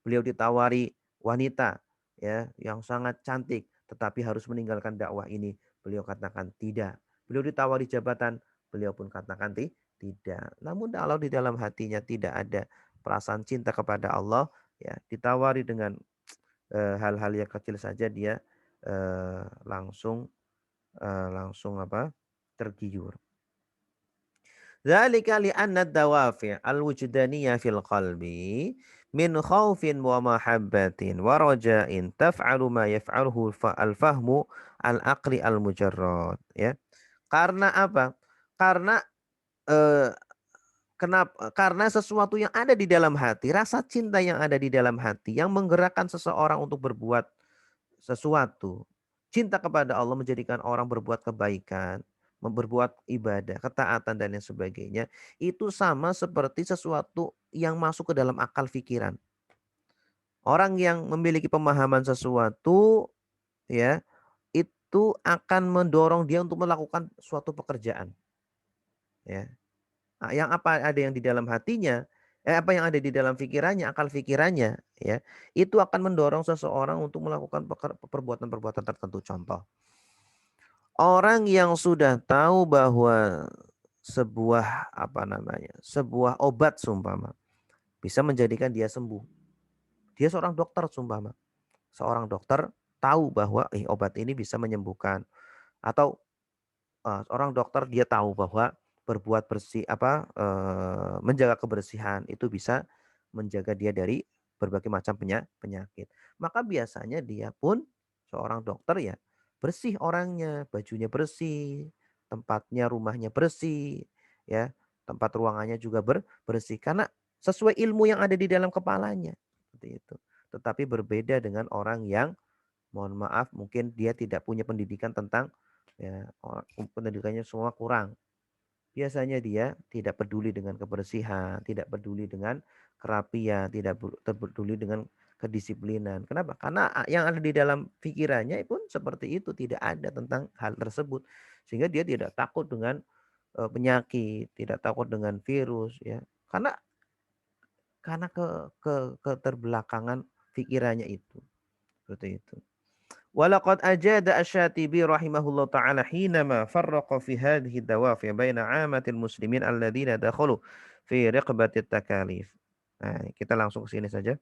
Beliau ditawari wanita ya yang sangat cantik, tetapi harus meninggalkan dakwah ini. Beliau katakan tidak. Beliau ditawari jabatan, beliau pun katakan tidak. Namun kalau di dalam hatinya tidak ada perasaan cinta kepada Allah, ya ditawari dengan hal-hal yang kecil saja dia langsung langsung apa? Tergiur. Dzalika li'anna ad-dawafi' al-wujdaniyah fil qalbi min khaufin wa mahabbatin wa raja'in taf'alu ma yaf'aluhu al-fahmu al-aqli al-mujarrad ya. Karena apa? Karena eh, karena sesuatu yang ada di dalam hati, rasa cinta yang ada di dalam hati yang menggerakkan seseorang untuk berbuat sesuatu. Cinta kepada Allah menjadikan orang berbuat kebaikan, berbuat ibadah, ketaatan dan lain sebagainya. Itu sama seperti sesuatu yang masuk ke dalam akal pikiran. Orang yang memiliki pemahaman sesuatu ya, itu akan mendorong dia untuk melakukan suatu pekerjaan. Ya. Yang apa ada yang di dalam hatinya, apa yang ada di dalam pikirannya, akal pikirannya, ya, itu akan mendorong seseorang untuk melakukan perbuatan-perbuatan tertentu. Contoh, orang yang sudah tahu bahwa sebuah apa namanya, sebuah obat sumpama bisa menjadikan dia sembuh. Dia seorang dokter sumpama, seorang dokter tahu bahwa obat ini bisa menyembuhkan, atau orang dokter dia tahu bahwa berbuat bersih apa, menjaga kebersihan itu bisa menjaga dia dari berbagai macam penyakit. Maka biasanya dia pun seorang dokter ya bersih orangnya, bajunya bersih, tempatnya, rumahnya bersih, ya, tempat ruangannya juga bersih karena sesuai ilmu yang ada di dalam kepalanya, seperti itu. Tetapi berbeda dengan orang yang Mohon maaf, mungkin dia tidak punya pendidikan tentang ya, pendidikannya semua kurang. Biasanya dia tidak peduli dengan kebersihan, tidak peduli dengan kerapian, tidak peduli dengan kedisiplinan. Kenapa? Karena yang ada di dalam pikirannya pun seperti itu, tidak ada tentang hal tersebut. Sehingga dia tidak takut dengan penyakit, tidak takut dengan virus ya. Karena keterbelakangan pikirannya itu. Seperti itu. Walaqad ajada asy-Syatibi rahimahullah taala hinama farraqa fi hadhihi dawafi baina 'amatil muslimin alladziina dakhalu fi riqbatit takalif. Nah, kita langsung ke sini saja.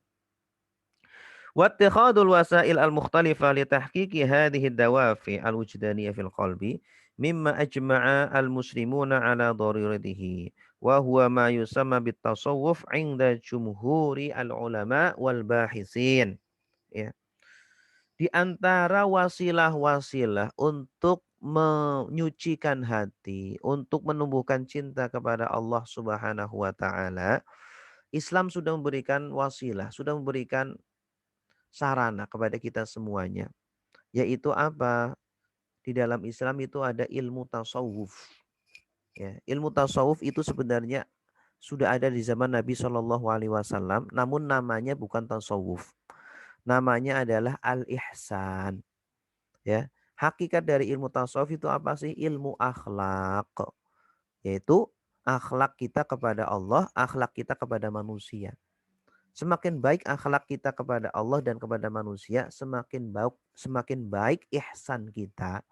Wattikhadul wasail al-mukhtalifa li tahqiqi hadhihi dawafi al-wujdaniyah fil qalbi mimma ajma'a al-muslimuna ala daruratihi wa huwa ma yusamma bit tasawwuf 'inda jumhuri al-ulama wal bahisin. Ya. Di antara wasilah-wasilah untuk menyucikan hati, untuk menumbuhkan cinta kepada Allah Subhanahu wa taala, Islam sudah memberikan wasilah, sudah memberikan sarana kepada kita semuanya. Yaitu apa? Di dalam Islam itu ada ilmu tasawuf. Ya, ilmu tasawuf itu sebenarnya sudah ada di zaman Nabi Shallallahu Alaihi Wasallam, namun namanya bukan tasawuf. Namanya adalah al-ihsan. Ya, hakikat dari ilmu tasawuf itu apa sih? Ilmu akhlak, yaitu akhlak kita kepada Allah, akhlak kita kepada manusia. Semakin baik akhlak kita kepada Allah dan kepada manusia, semakin baik ihsan kita.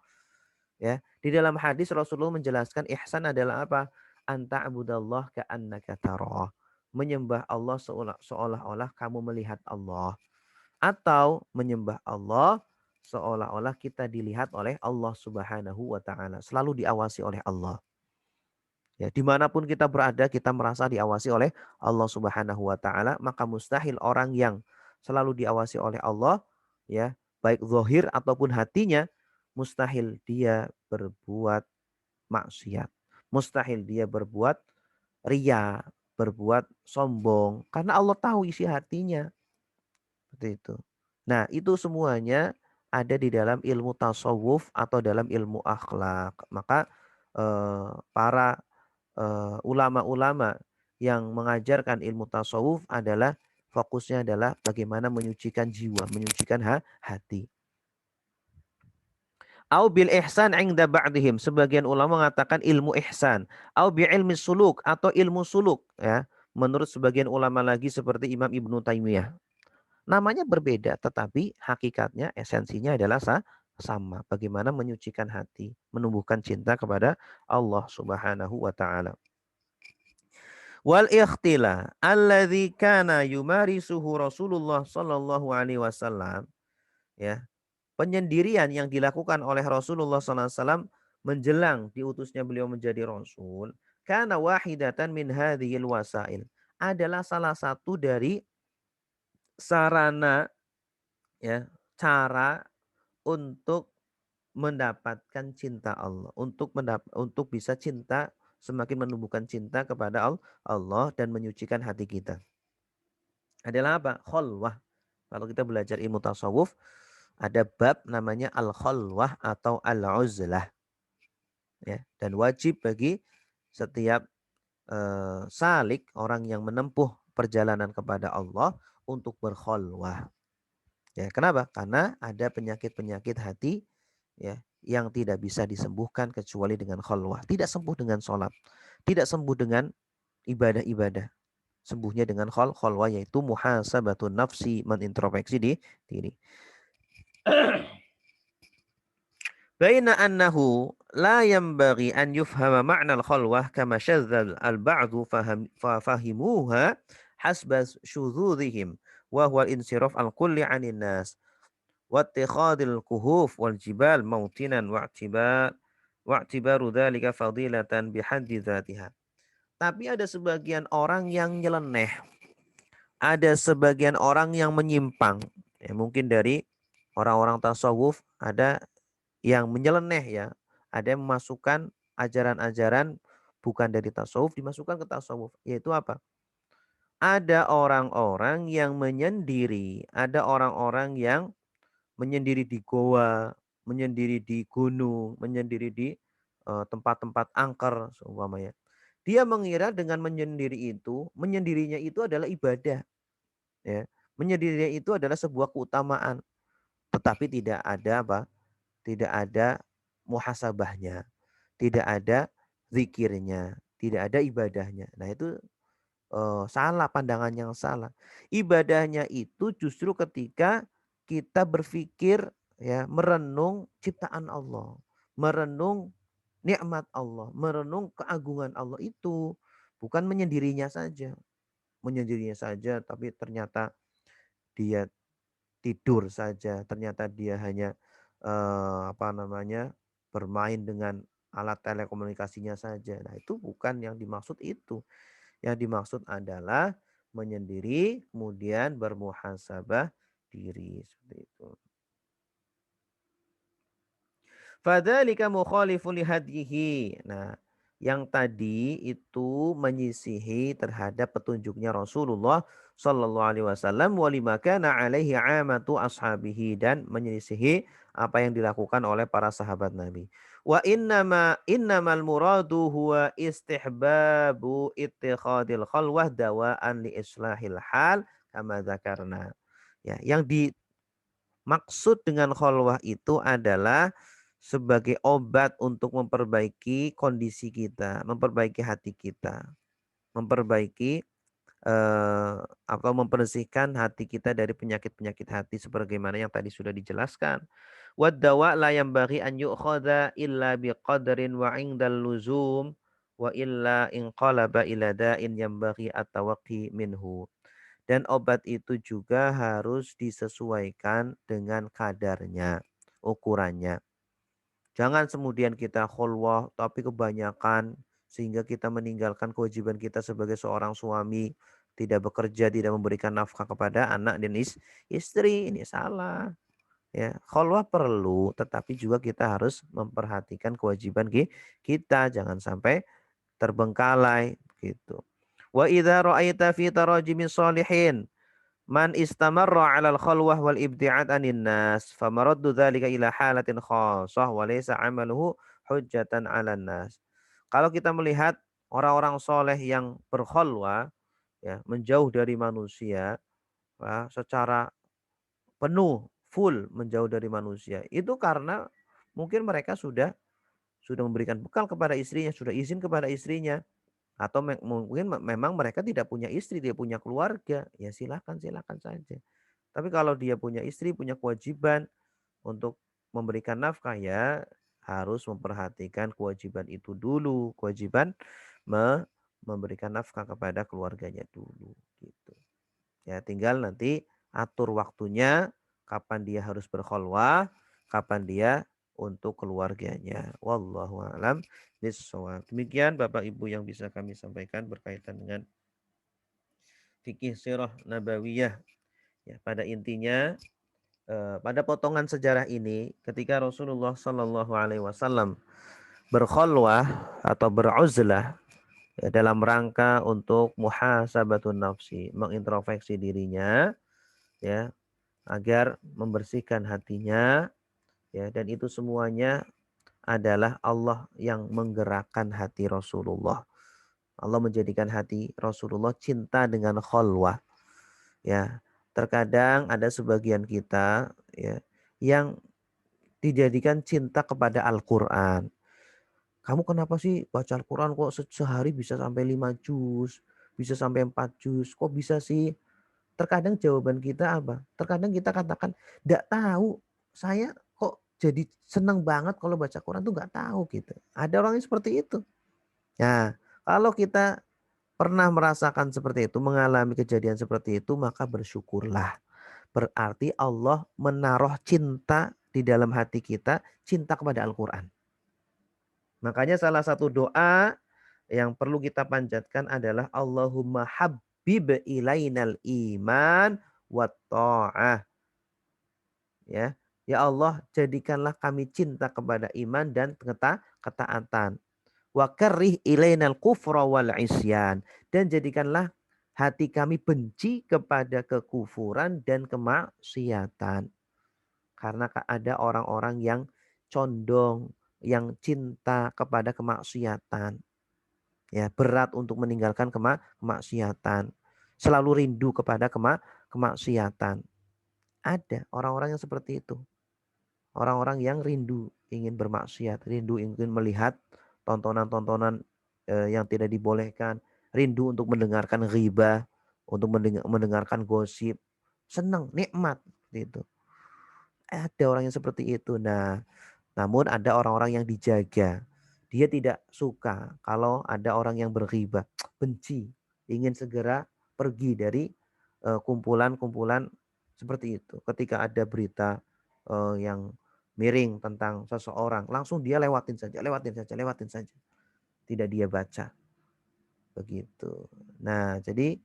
Ya, di dalam hadis Rasulullah menjelaskan ihsan adalah apa? Anta abudallah ka'annaka tarah. Menyembah Allah seolah-olah kamu melihat Allah. Atau menyembah Allah seolah-olah kita dilihat oleh Allah Subhanahu wa taala, selalu diawasi oleh Allah. Ya, dimanapun kita berada, kita merasa diawasi oleh Allah Subhanahu wa taala, maka mustahil orang yang selalu diawasi oleh Allah, ya, baik zahir ataupun hatinya, mustahil dia berbuat maksiat. Mustahil dia berbuat ria, berbuat sombong, karena Allah tahu isi hatinya. Seperti itu. Nah, itu semuanya ada di dalam ilmu tasawuf atau dalam ilmu akhlak. Maka para ulama-ulama yang mengajarkan ilmu tasawuf adalah fokusnya adalah bagaimana menyucikan jiwa, menyucikan hati. Au bil ihsan inda ba'dihim. Sebagian ulama mengatakan ilmu ihsan. Au bi ilmi suluk atau ilmu suluk. Ya. Menurut sebagian ulama lagi seperti Imam Ibnu Taimiyah. Namanya berbeda, tetapi hakikatnya, esensinya adalah sama. Bagaimana menyucikan hati, menumbuhkan cinta kepada Allah Subhanahu wa taala. Wal ikhtila alladzi kana yumarisuhu Rasulullah sallallahu alaihi wasallam, ya. Penyendirian yang dilakukan oleh Rasulullah sallallahu alaihi wasallam menjelang diutusnya beliau menjadi rasul, kana wahidatan min hadhil wasail. Adalah salah satu dari sarana, ya, cara untuk mendapatkan cinta Allah, untuk bisa cinta, semakin menumbuhkan cinta kepada Allah dan menyucikan hati kita. Adalah apa? Khalwah. Kalau kita belajar ilmu tasawuf, ada bab namanya al-khalwah atau al-uzlah. Ya, dan wajib bagi setiap salik, orang yang menempuh perjalanan kepada Allah untuk berkhalwah. Ya, kenapa? Karena ada penyakit-penyakit hati, ya, yang tidak bisa disembuhkan kecuali dengan khalwah. Tidak sembuh dengan sholat, tidak sembuh dengan ibadah-ibadah. Sembuhnya dengan khalwah, yaitu muhasabatun nafsi, menintrospeksi diri. Baina annahu la yanbaghi an yufhama ma'na al-khalwah kama syadzal al-ba'du fahimuha hasba syudzudhihim wa huwa al-insiraf al-kulli 'anil nas wattikhadil kuhuf wal jibal mautinan wa'tibaru dzalika fadilatan bihaddi dzatiha. Tapi ada sebagian orang yang nyeleneh, ada sebagian orang yang menyimpang. Ya, mungkin dari orang-orang tasawuf ada yang menyeleneh, ya. Ada yang memasukkan ajaran-ajaran bukan dari tasawuf dimasukkan ke tasawuf. Yaitu apa? Ada orang-orang yang menyendiri, ada orang-orang yang menyendiri di goa, menyendiri di gunung, menyendiri di tempat-tempat angker seumpamanya. Dia mengira dengan menyendirinya itu adalah ibadah, ya. Menyendirinya itu adalah sebuah keutamaan, tetapi tidak ada apa? Tidak ada muhasabahnya, tidak ada zikirnya, tidak ada ibadahnya. Nah, itu salah, pandangan yang salah. Ibadahnya itu justru ketika kita berpikir, ya, merenung ciptaan Allah, merenung nikmat Allah, merenung keagungan Allah itu, bukan menyendirinya saja. Menyendirinya saja tapi ternyata dia tidur saja, ternyata dia hanya apa namanya? Bermain dengan alat telekomunikasinya saja. Nah, itu bukan yang dimaksud itu. Yang dimaksud adalah menyendiri kemudian bermuhasabah diri seperti itu. Fadzalika mukhalifun lihadyihi. Nah, yang tadi itu menyisihi terhadap petunjuknya Rasulullah sallallahu alaihi wasallam wa lima kana alaihi amatu ashabihi, dan menyisihi apa yang dilakukan oleh para sahabat Nabi. Wa innamal muradu huwa istihbabu ittikhadil khalwah dawaan li islahil hal kama dzakarna. Ya, yang dimaksud dengan khalwah itu adalah sebagai obat untuk memperbaiki kondisi kita, memperbaiki hati kita, memperbaiki atau membersihkan hati kita dari penyakit-penyakit hati sebagaimana yang tadi sudah dijelaskan. Wad-dawa la yanbaghi an yu'khadha illa biqadrin wa 'indal luzum wa illa in qalaba ila da'in yanbaghi at-tawaqqi minhu. Dan obat itu juga harus disesuaikan dengan kadarnya, ukurannya. Jangan kemudian kita khulwah tapi kebanyakan sehingga kita meninggalkan kewajiban kita sebagai seorang suami, tidak bekerja, tidak memberikan nafkah kepada anak dan istri. Ini salah. Ya, khulwah perlu, tetapi juga kita harus memperhatikan kewajiban kita, jangan sampai terbengkalai gitu. Wa idza ra'aita fi tarajimin sholihin man istamarra 'alal khalwah wal ibti'ad 'anil nas famaraddu dzalika ila halatin khassah wa laysa 'amaluhu hujjatan 'alan nas. Kalau kita melihat orang-orang soleh yang berkhalwah, ya, menjauh dari manusia, ya, secara penuh, full menjauh dari manusia, itu karena mungkin mereka sudah memberikan bekal kepada istrinya, sudah izin kepada istrinya, atau mungkin memang mereka tidak punya istri, dia punya keluarga, ya silakan silakan saja. Tapi kalau dia punya istri, punya kewajiban untuk memberikan nafkah, ya harus memperhatikan kewajiban itu dulu, kewajiban memberikan nafkah kepada keluarganya dulu gitu. Ya, tinggal nanti atur waktunya kapan dia harus berkholwah, kapan dia untuk keluarganya. Wallahu a'lam bishawab. Demikian Bapak Ibu yang bisa kami sampaikan berkaitan dengan fikih sirah nabawiyah. Ya, pada intinya pada potongan sejarah ini ketika Rasulullah Shallallahu Alaihi Wasallam berkholwah atau beruzlah, ya, dalam rangka untuk muhasabatun nafsi, mengintrospeksi dirinya, ya, agar membersihkan hatinya, ya, dan itu semuanya adalah Allah yang menggerakkan hati Rasulullah. Allah menjadikan hati Rasulullah cinta dengan kholwah. Ya, terkadang ada sebagian kita, ya, yang dijadikan cinta kepada Al-Quran. Kamu kenapa sih baca Al-Quran kok sehari bisa sampai 5 juz, bisa sampai 4 juz, kok bisa sih? Terkadang jawaban kita apa? Terkadang kita katakan, "Nggak tahu, saya kok jadi senang banget kalau baca Quran tuh nggak tahu," gitu. Ada orang yang seperti itu. Nah, kalau kita pernah merasakan seperti itu, mengalami kejadian seperti itu, maka bersyukurlah. Berarti Allah menaruh cinta di dalam hati kita, cinta kepada Al-Quran. Makanya salah satu doa yang perlu kita panjatkan adalah Allahumma habib ilainal iman wa ta'ah. Ya. Ya Allah, jadikanlah kami cinta kepada iman dan ketaatan. Wa karrih ilainal kufra wal isyan, dan jadikanlah hati kami benci kepada kekufuran dan kemaksiatan. Karena ada orang-orang yang condong, yang cinta kepada kemaksiatan. Ya, berat untuk meninggalkan kemaksiatan. Selalu rindu kepada kemaksiatan. Ada orang-orang yang seperti itu. Orang-orang yang rindu ingin bermaksiat, rindu ingin melihat tontonan-tontonan yang tidak dibolehkan, rindu untuk mendengarkan ghibah, untuk mendengarkan gosip, senang, nikmat gitu. Ada orang yang seperti itu. Nah, namun ada orang-orang yang dijaga. Dia tidak suka kalau ada orang yang berghibah, benci, ingin segera pergi dari kumpulan-kumpulan seperti itu. Ketika ada berita yang miring tentang seseorang, langsung dia lewatin saja, lewatin saja, lewatin saja. Tidak dia baca. Begitu. Nah, jadi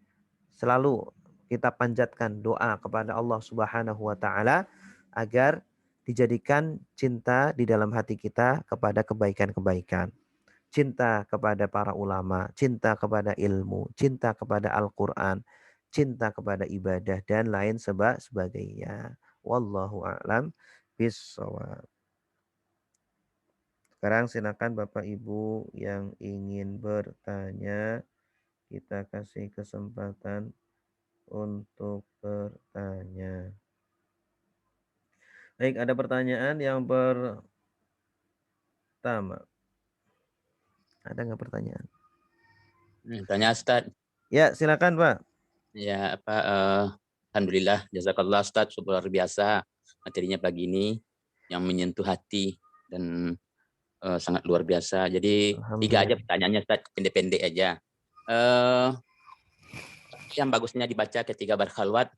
selalu kita panjatkan doa kepada Allah Subhanahu wa taala agar dijadikan cinta di dalam hati kita kepada kebaikan-kebaikan. Cinta kepada para ulama, cinta kepada ilmu, cinta kepada Al-Qur'an, cinta kepada ibadah dan lain sebagainya. Wallahu a'lam bishawab. Sekarang silakan Bapak Ibu yang ingin bertanya, kita kasih kesempatan untuk bertanya. Baik, ada pertanyaan yang pertama. Ada nggak pertanyaan? Tanya Ustaz. Ya, silakan Pak. Ya, alhamdulillah, jazakallah Ustaz, luar biasa materinya pagi ini yang menyentuh hati dan sangat luar biasa. Jadi 3 aja Alhamdulillah. pertanyaannya Ustaz, pendek-pendek aja. Eh, yang bagusnya dibaca ketika berkhalwat,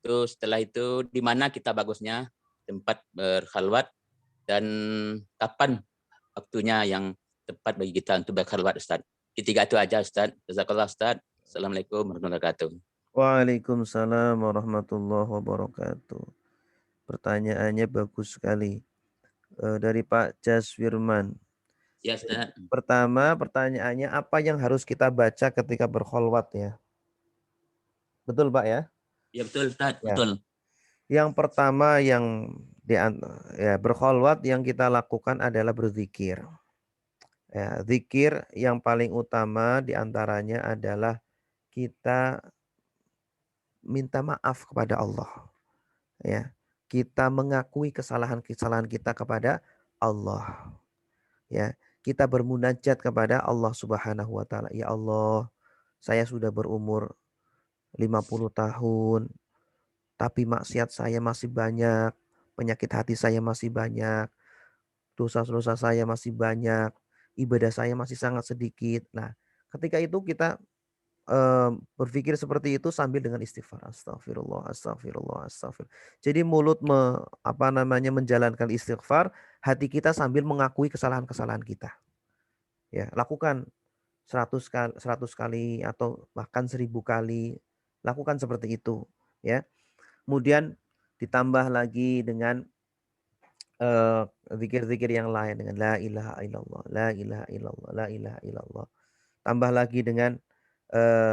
terus setelah itu di mana kita bagusnya tempat berkhalwat dan kapan waktunya yang tepat bagi kita untuk berkhalwat Ustaz. Ketiga itu aja Ustaz. Jazakallah Ustaz. Assalamualaikum warahmatullahi wabarakatuh. Waalaikumsalam warahmatullahi wabarakatuh. Pertanyaannya bagus sekali. Dari Pak Jas Firman. Ya Ustaz. Pertama, pertanyaannya apa yang harus kita baca ketika berkholwat ya? Betul Pak ya? Ya betul Ustaz, Ya. betul. Yang pertama yang ya berkholwat yang kita lakukan adalah berzikir. Ya, zikir yang paling utama diantaranya adalah kita minta maaf kepada Allah. Ya, kita mengakui kesalahan-kesalahan kita kepada Allah. Ya, kita bermunajat kepada Allah Subhanahu wa taala. Ya Allah, saya sudah berumur 50 tahun, tapi maksiat saya masih banyak, penyakit hati saya masih banyak, dosa-dosa saya masih banyak, ibadah saya masih sangat sedikit. Nah, ketika itu kita berpikir seperti itu sambil dengan istighfar, astagfirullah, astagfirullah, astagfirullah. Jadi mulut menjalankan istighfar, hati kita sambil mengakui kesalahan-kesalahan kita. Ya, lakukan 100 kali atau bahkan 1000 kali. Lakukan seperti itu, ya. Kemudian ditambah lagi dengan zikir-zikir yang lain dengan la ilaha illallah, la ilaha illallah, la ilaha illallah. Tambah lagi dengan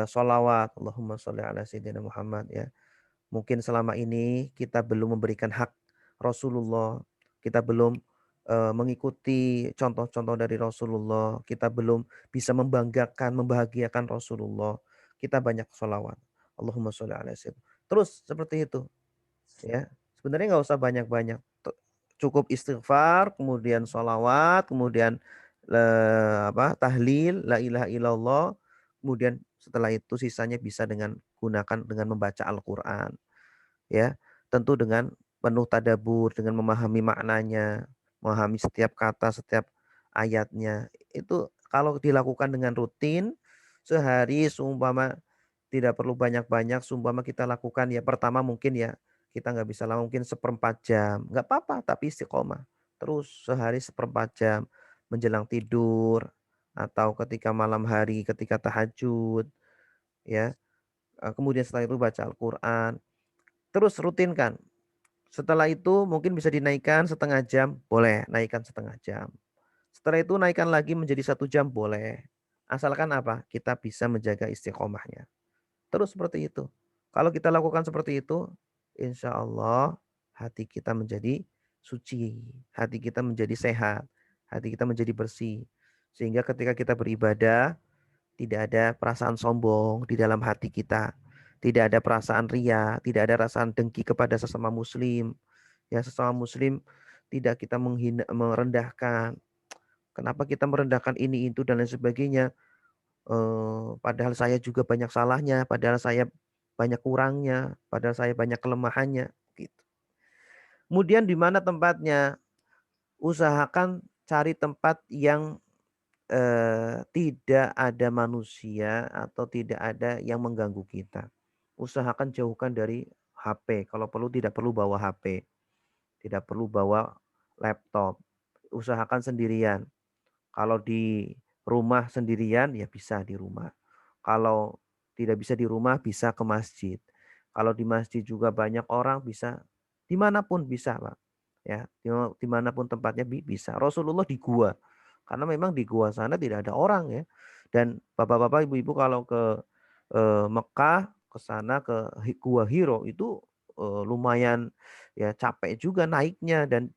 sholawat, Allahumma sholli ala sayyidina Muhammad ya. Mungkin selama ini kita belum memberikan hak Rasulullah, kita belum mengikuti contoh-contoh dari Rasulullah, kita belum bisa membanggakan, membahagiakan Rasulullah. Kita banyak sholawat. Allahumma sholli ala sayyidina. Terus seperti itu ya. Sebenarnya nggak usah banyak-banyak. Cukup istighfar, kemudian sholawat, kemudian tahlil, la ilaha illallah. Kemudian setelah itu sisanya bisa dengan gunakan dengan membaca Al-Qur'an ya. Tentu dengan penuh tadabbur, dengan memahami maknanya, memahami setiap kata, setiap ayatnya. Itu kalau dilakukan dengan rutin sehari seumpama tidak perlu banyak-banyak, seumpama kita lakukan ya pertama mungkin ya kita nggak bisa lama mungkin seperempat jam, nggak apa-apa tapi istiqomah. Terus sehari seperempat jam menjelang tidur atau ketika malam hari ketika tahajud ya. Kemudian setelah itu baca Al-Qur'an, terus rutinkan. Setelah itu mungkin bisa dinaikkan setengah jam, boleh naikkan setengah jam. Setelah itu naikkan lagi menjadi 1 jam boleh. Asalkan apa? Kita bisa menjaga istiqomahnya. Terus seperti itu. Kalau kita lakukan seperti itu, insya Allah hati kita menjadi suci, hati kita menjadi sehat, hati kita menjadi bersih. Sehingga ketika kita beribadah, tidak ada perasaan sombong di dalam hati kita. Tidak ada perasaan ria, tidak ada perasaan dengki kepada sesama muslim. Ya, sesama muslim tidak kita menghina, merendahkan. Kenapa kita merendahkan ini itu dan lain sebagainya. Padahal saya juga banyak salahnya, padahal saya banyak kurangnya, padahal saya banyak kelemahannya. Gitu. Kemudian di mana tempatnya? Usahakan cari tempat yang tidak ada manusia atau tidak ada yang mengganggu kita. Usahakan jauhkan dari HP. Kalau perlu tidak perlu bawa HP. Tidak perlu bawa laptop. Usahakan sendirian. Kalau di rumah sendirian ya bisa di rumah. Kalau tidak bisa di rumah bisa ke masjid. Kalau di masjid juga banyak orang bisa dimanapun bisa Pak. Ya, dimanapun tempatnya bisa. Rasulullah di gua. Karena memang di gua sana tidak ada orang ya. Dan bapak-bapak, ibu-ibu kalau ke Mekah, ke sana ke Gua Hiro itu lumayan ya capek juga naiknya dan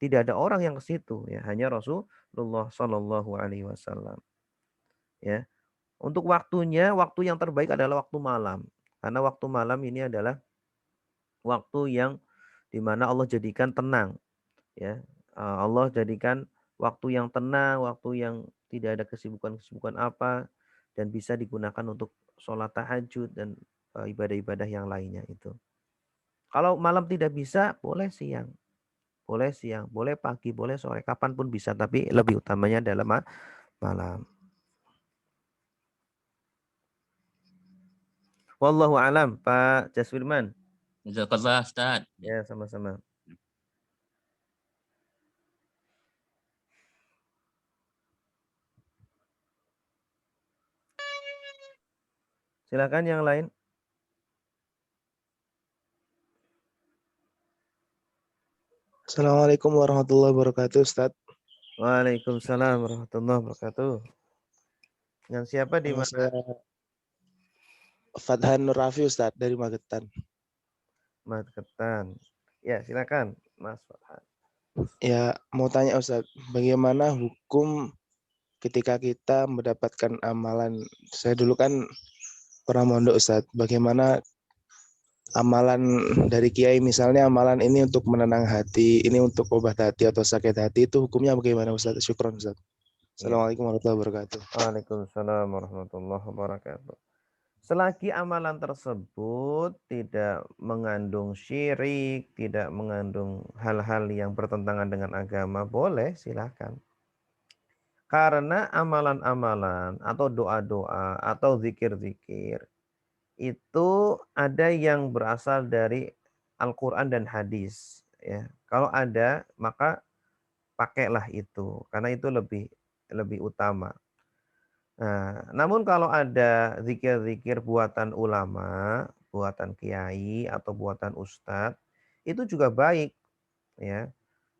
tidak ada orang yang ke situ ya, hanya Rasulullah Shallallahu alaihi wasallam ya. Untuk waktunya, waktu yang terbaik adalah waktu malam. Karena waktu malam ini adalah waktu yang dimana Allah jadikan tenang ya. Allah jadikan waktu yang tenang, waktu yang tidak ada kesibukan-kesibukan apa dan bisa digunakan untuk sholat tahajud dan ibadah-ibadah yang lainnya itu. Kalau malam tidak bisa, boleh siang. Boleh siang, boleh pagi, boleh sore, kapanpun bisa, tapi lebih utamanya adalah malam. Wallahu alam, Pak Jaswirman. Jazakallah Ustaz. Ya, sama-sama. Silakan yang lain. Assalamualaikum warahmatullahi wabarakatuh, Ustaz. Waalaikumsalam warahmatullahi wabarakatuh. Dengan siapa di Nama mana? saya Fadhan Nur Rafi, Ustaz, dari Magetan. Magetan. Ya, silakan, Mas Farhan. Ya, mau tanya Ustaz, bagaimana hukum ketika kita mendapatkan amalan? Saya dulu kan pernah mondok, Ustaz. Bagaimana amalan dari kiai, misalnya amalan ini untuk menenang hati, ini untuk obat hati atau sakit hati, itu hukumnya bagaimana, Ustaz? Syukron, Ustaz. Ya. Assalamualaikum warahmatullahi wabarakatuh. Waalaikumsalam warahmatullahi wabarakatuh. Selagi amalan tersebut tidak mengandung syirik, tidak mengandung hal-hal yang bertentangan dengan agama, boleh silakan. Karena amalan-amalan atau doa-doa atau zikir-zikir itu ada yang berasal dari Al-Quran dan hadis. Ya. Kalau ada, maka pakailah itu, karena itu lebih lebih utama. Nah, namun kalau ada zikir-zikir buatan ulama, buatan kiai atau buatan ustadz, itu juga baik, ya.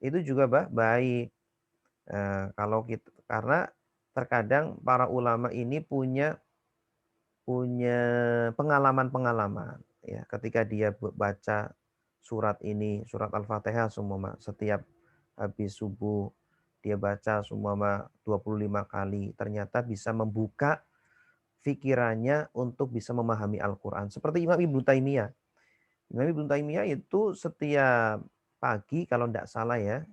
Itu juga baik. Kalau kita, karena terkadang para ulama ini punya punya pengalaman-pengalaman, ya. Ketika dia baca surat ini, surat Al-Fatihah semua setiap habis subuh dia baca semua 25 kali, ternyata bisa membuka pikirannya untuk bisa memahami Al-Quran. Seperti Imam Ibnu Taimiyah. Imam Ibnu Taimiyah itu setiap pagi, kalau tidak salah ya,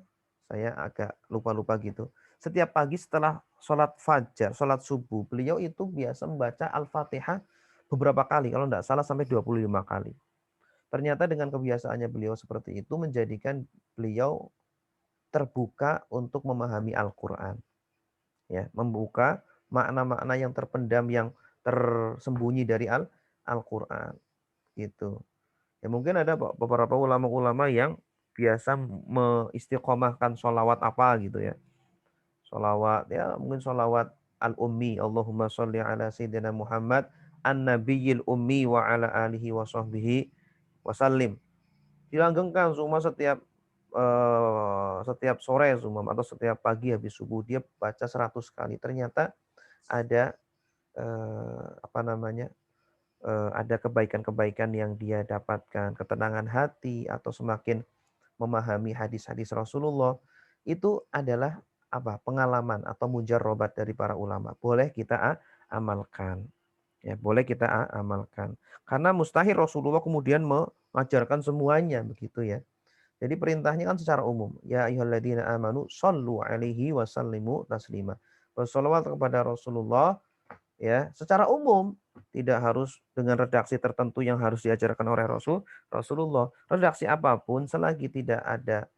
saya agak lupa-lupa gitu. Setiap pagi setelah sholat fajar, sholat subuh, beliau itu biasa membaca Al-Fatihah beberapa kali, kalau tidak salah sampai 25 kali. Ternyata dengan kebiasaannya beliau seperti itu menjadikan beliau terbuka untuk memahami Al-Quran. Ya, membuka makna-makna yang terpendam, yang tersembunyi dari Al-Quran. Gitu. Ya mungkin ada beberapa ulama-ulama yang biasa mengistiqomahkan sholawat apa gitu ya. Sholawat ya mungkin sholawat al-ummi. Allahumma sholli ala sayyidina Muhammad an-nabiyil ummi wa ala alihi wa sahbihi wasallim. Dilanggengkan semua setiap sore semua atau setiap pagi habis subuh dia baca 100 kali. Ternyata ada apa namanya? Ada kebaikan-kebaikan yang dia dapatkan, ketenangan hati atau semakin memahami hadis-hadis Rasulullah itu adalah apa? Pengalaman atau mujarrobat dari para ulama. Boleh kita amalkan. Ya, boleh kita amalkan. Karena mustahil Rasulullah kemudian mengajarkan semuanya begitu ya. Jadi perintahnya kan secara umum. Ya ayyuhalladzina amanu shallu alaihi wasallimu taslima. Bersolawat kepada Rasulullah ya secara umum, tidak harus dengan redaksi tertentu yang harus diajarkan oleh Rasulullah. Redaksi apapun selagi tidak ada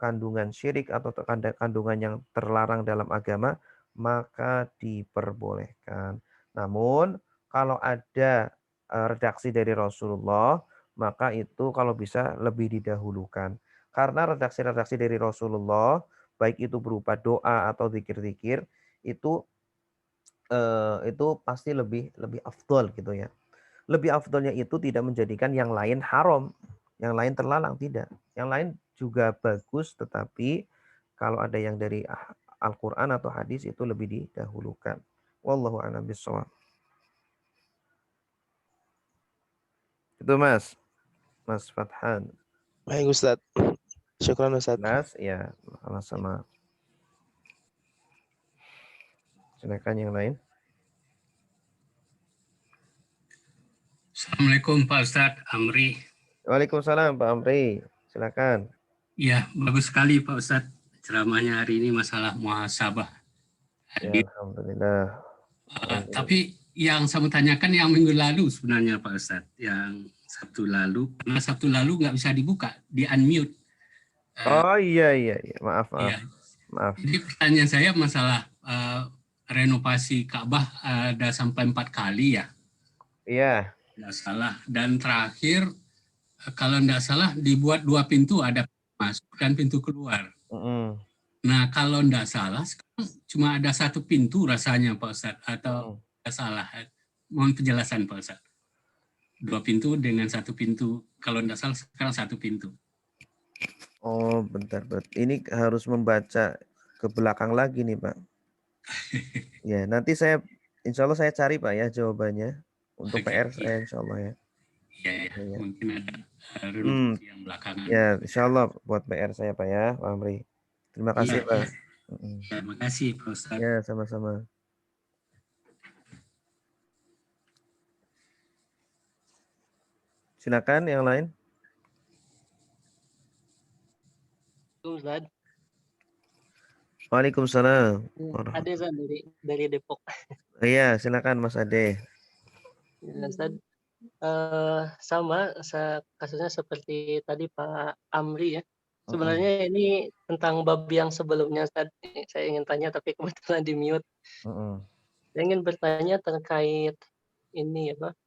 kandungan syirik atau kandungan yang terlarang dalam agama, maka diperbolehkan. Namun kalau ada redaksi dari Rasulullah, maka itu kalau bisa lebih didahulukan. Karena redaksi-redaksi dari Rasulullah, baik itu berupa doa atau zikir-zikir, itu pasti lebih lebih afdol gitu ya. Lebih afdolnya itu tidak menjadikan yang lain haram, yang lain terlarang, tidak. Yang lain juga bagus, tetapi kalau ada yang dari Al-Quran atau hadis itu lebih didahulukan. Wallahu a'lam bishawab. Itu Mas Fathan. Baik Ustaz. Syukran Ustaz. Jelas ya, sama-sama. Silakan yang lain. Assalamualaikum Pak Ustadz Amri. Waalaikumsalam Pak Amri. Silakan. Ya, bagus sekali Pak Ustadz. Ceramahnya hari ini masalah muhasabah. Ya, alhamdulillah. Tapi yang saya mau tanyakan yang minggu lalu sebenarnya Pak Ustadz. Yang Sabtu lalu. Karena Sabtu lalu nggak bisa dibuka, di unmute. Oh iya. Maaf. Ya. Maaf. Jadi pertanyaan saya masalah renovasi Ka'bah ada sampai 4 kali ya. Iya. Nggak salah. Dan terakhir kalau nggak salah dibuat 2 pintu, ada masuk dan pintu keluar. Nah kalau nggak salah sekarang cuma ada 1 pintu rasanya Pak Ustadz, atau nggak salah? Mohon penjelasan Pak Ustadz. 2 pintu dengan 1 pintu. Kalau nggak salah sekarang 1 pintu. Oh bentar. Ini harus membaca ke belakang lagi nih Pak. Ya nanti insya Allah saya cari Pak ya jawabannya. Untuk PR saya insya Allah ya. Ya. Mungkin ada renovasi yang belakangan. Ya insya Allah buat PR saya Pak ya Pak Amri. Terima kasih Pak. Terima kasih Pak Ustadz. Ya sama-sama. Silakan yang lain. Ustaz. Waalaikumsalam. Ade Ustaz dari Depok. Iya, silakan Mas Ade. Ya, Ustaz. Sama kasusnya seperti tadi Pak Amri ya. Sebenarnya ini tentang bab yang sebelumnya Ustaz. Saya ingin tanya tapi kebetulan di mute. Saya ingin bertanya terkait ini ya Pak.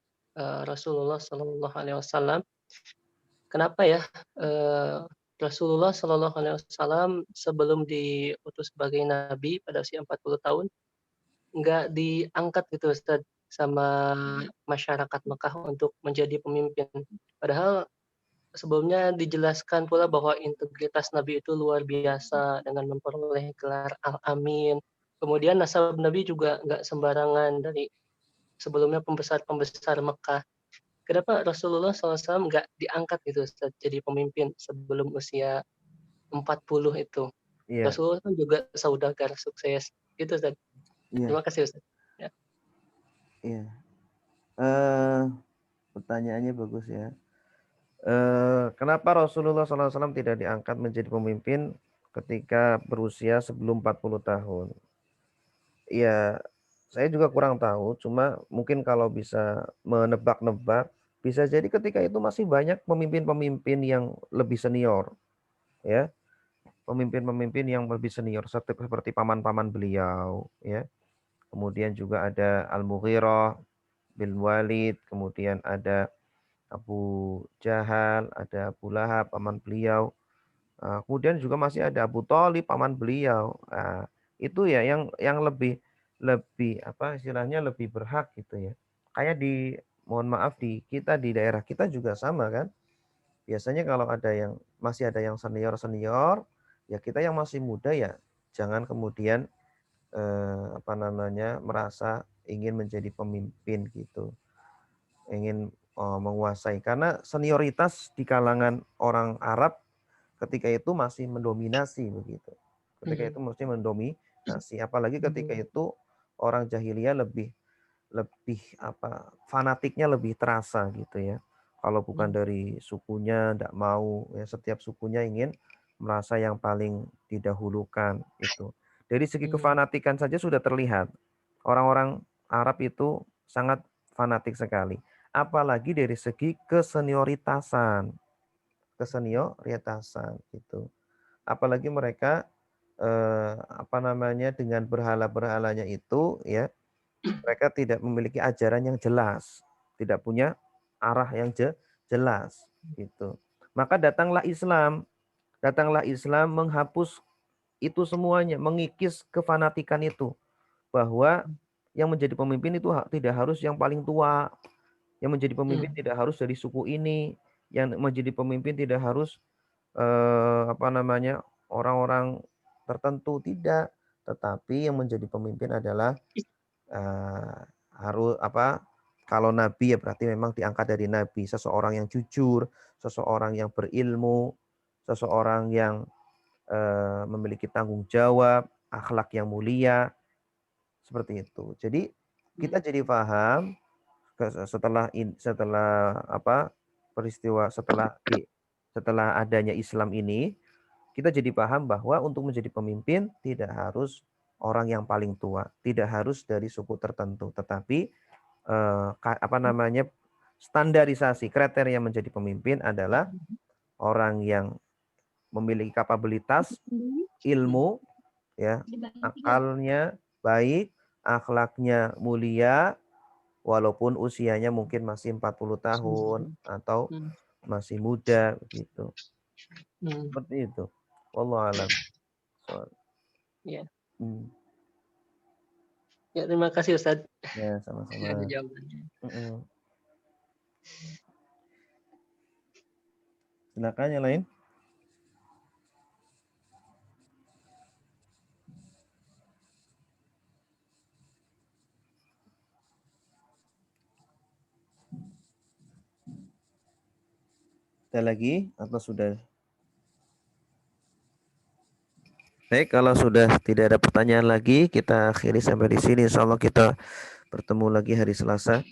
Rasulullah Shallallahu Alaihi Wasallam. Kenapa ya Rasulullah Shallallahu Alaihi Wasallam sebelum diutus sebagai nabi pada usia 40 tahun nggak diangkat gitu Ustaz sama masyarakat Mekah untuk menjadi pemimpin. Padahal sebelumnya dijelaskan pula bahwa integritas Nabi itu luar biasa dengan memperoleh gelar Al-Amin. Kemudian nasab Nabi juga nggak sembarangan dari sebelumnya pembesar-pembesar Mekah. Kenapa Rasulullah SAW nggak diangkat gitu Ustaz jadi pemimpin sebelum usia 40 itu? Iya. Rasulullah kan juga saudagar sukses. Gitu Ustaz. Iya. Terima kasih Ustaz. Ya. Iya. Pertanyaannya bagus ya. Kenapa Rasulullah SAW tidak diangkat menjadi pemimpin ketika berusia sebelum 40 tahun? Ya, saya juga kurang tahu. Cuma mungkin kalau bisa menebak-nebak, bisa jadi ketika itu masih banyak pemimpin-pemimpin yang lebih senior, ya. Pemimpin-pemimpin yang lebih senior seperti paman-paman beliau, ya. Kemudian juga ada Al-Mughirah bin Walid, kemudian ada Abu Jahal, ada Abu Lahab, paman beliau. Kemudian juga masih ada Abu Thalib, paman beliau. Itu ya yang lebih apa istilahnya lebih berhak gitu ya. Kayak mohon maaf di kita di daerah kita juga sama kan. Biasanya kalau masih ada yang senior, ya kita yang masih muda ya jangan kemudian merasa ingin menjadi pemimpin gitu. Ingin menguasai karena senioritas di kalangan orang Arab ketika itu masih mendominasi begitu. Ketika itu mesti mendominasi, apalagi ketika itu orang jahiliyah lebih fanatiknya lebih terasa gitu ya. Kalau bukan dari sukunya enggak mau ya, setiap sukunya ingin merasa yang paling didahulukan itu. Dari segi kefanatikan saja sudah terlihat. Orang-orang Arab itu sangat fanatik sekali. Apalagi dari segi kesenioritasan gitu. Apalagi mereka dengan berhala-berhalanya itu ya, mereka tidak memiliki ajaran yang jelas, tidak punya arah yang jelas gitu. Maka datanglah Islam menghapus itu semuanya, mengikis kefanatikan itu, bahwa yang menjadi pemimpin itu tidak harus yang paling tua, yang menjadi pemimpin tidak harus dari suku ini, yang menjadi pemimpin tidak harus orang-orang tertentu, tidak, tetapi yang menjadi pemimpin adalah kalau nabi ya berarti memang diangkat dari nabi, seseorang yang jujur, seseorang yang berilmu, seseorang yang memiliki tanggung jawab, akhlak yang mulia, seperti itu. Jadi kita jadi paham setelah peristiwa setelah adanya Islam ini, kita jadi paham bahwa untuk menjadi pemimpin tidak harus orang yang paling tua, tidak harus dari suku tertentu, tetapi standarisasi kriteria menjadi pemimpin adalah orang yang memiliki kapabilitas, ilmu, ya, akalnya baik, akhlaknya mulia, walaupun usianya mungkin masih 40 tahun atau masih muda gitu. Seperti itu. Wallahu a'lam. Ya. Ya, terima kasih Ustaz. Ya, sama-sama. Silakan yang lain. Ada lagi atau sudah? Baik, kalau sudah tidak ada pertanyaan lagi, kita akhiri sampai di sini. Insyaallah kita bertemu lagi hari Selasa.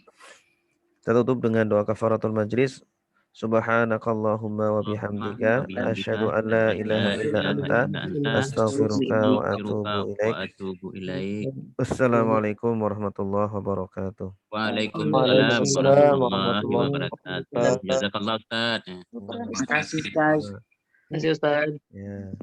Kita tutup dengan doa kafaratul majlis. Subhanakallahumma wa bihamdika asyhadu an la ilaha illa anta astaghfiruka wa atubu ilaik. Wassalamualaikum warahmatullahi wabarakatuh. Waalaikumsalam warahmatullahi wabarakatuh. Jazakallah Ustaz. Terima kasih Ustaz. Terima kasih Ustaz. Ya.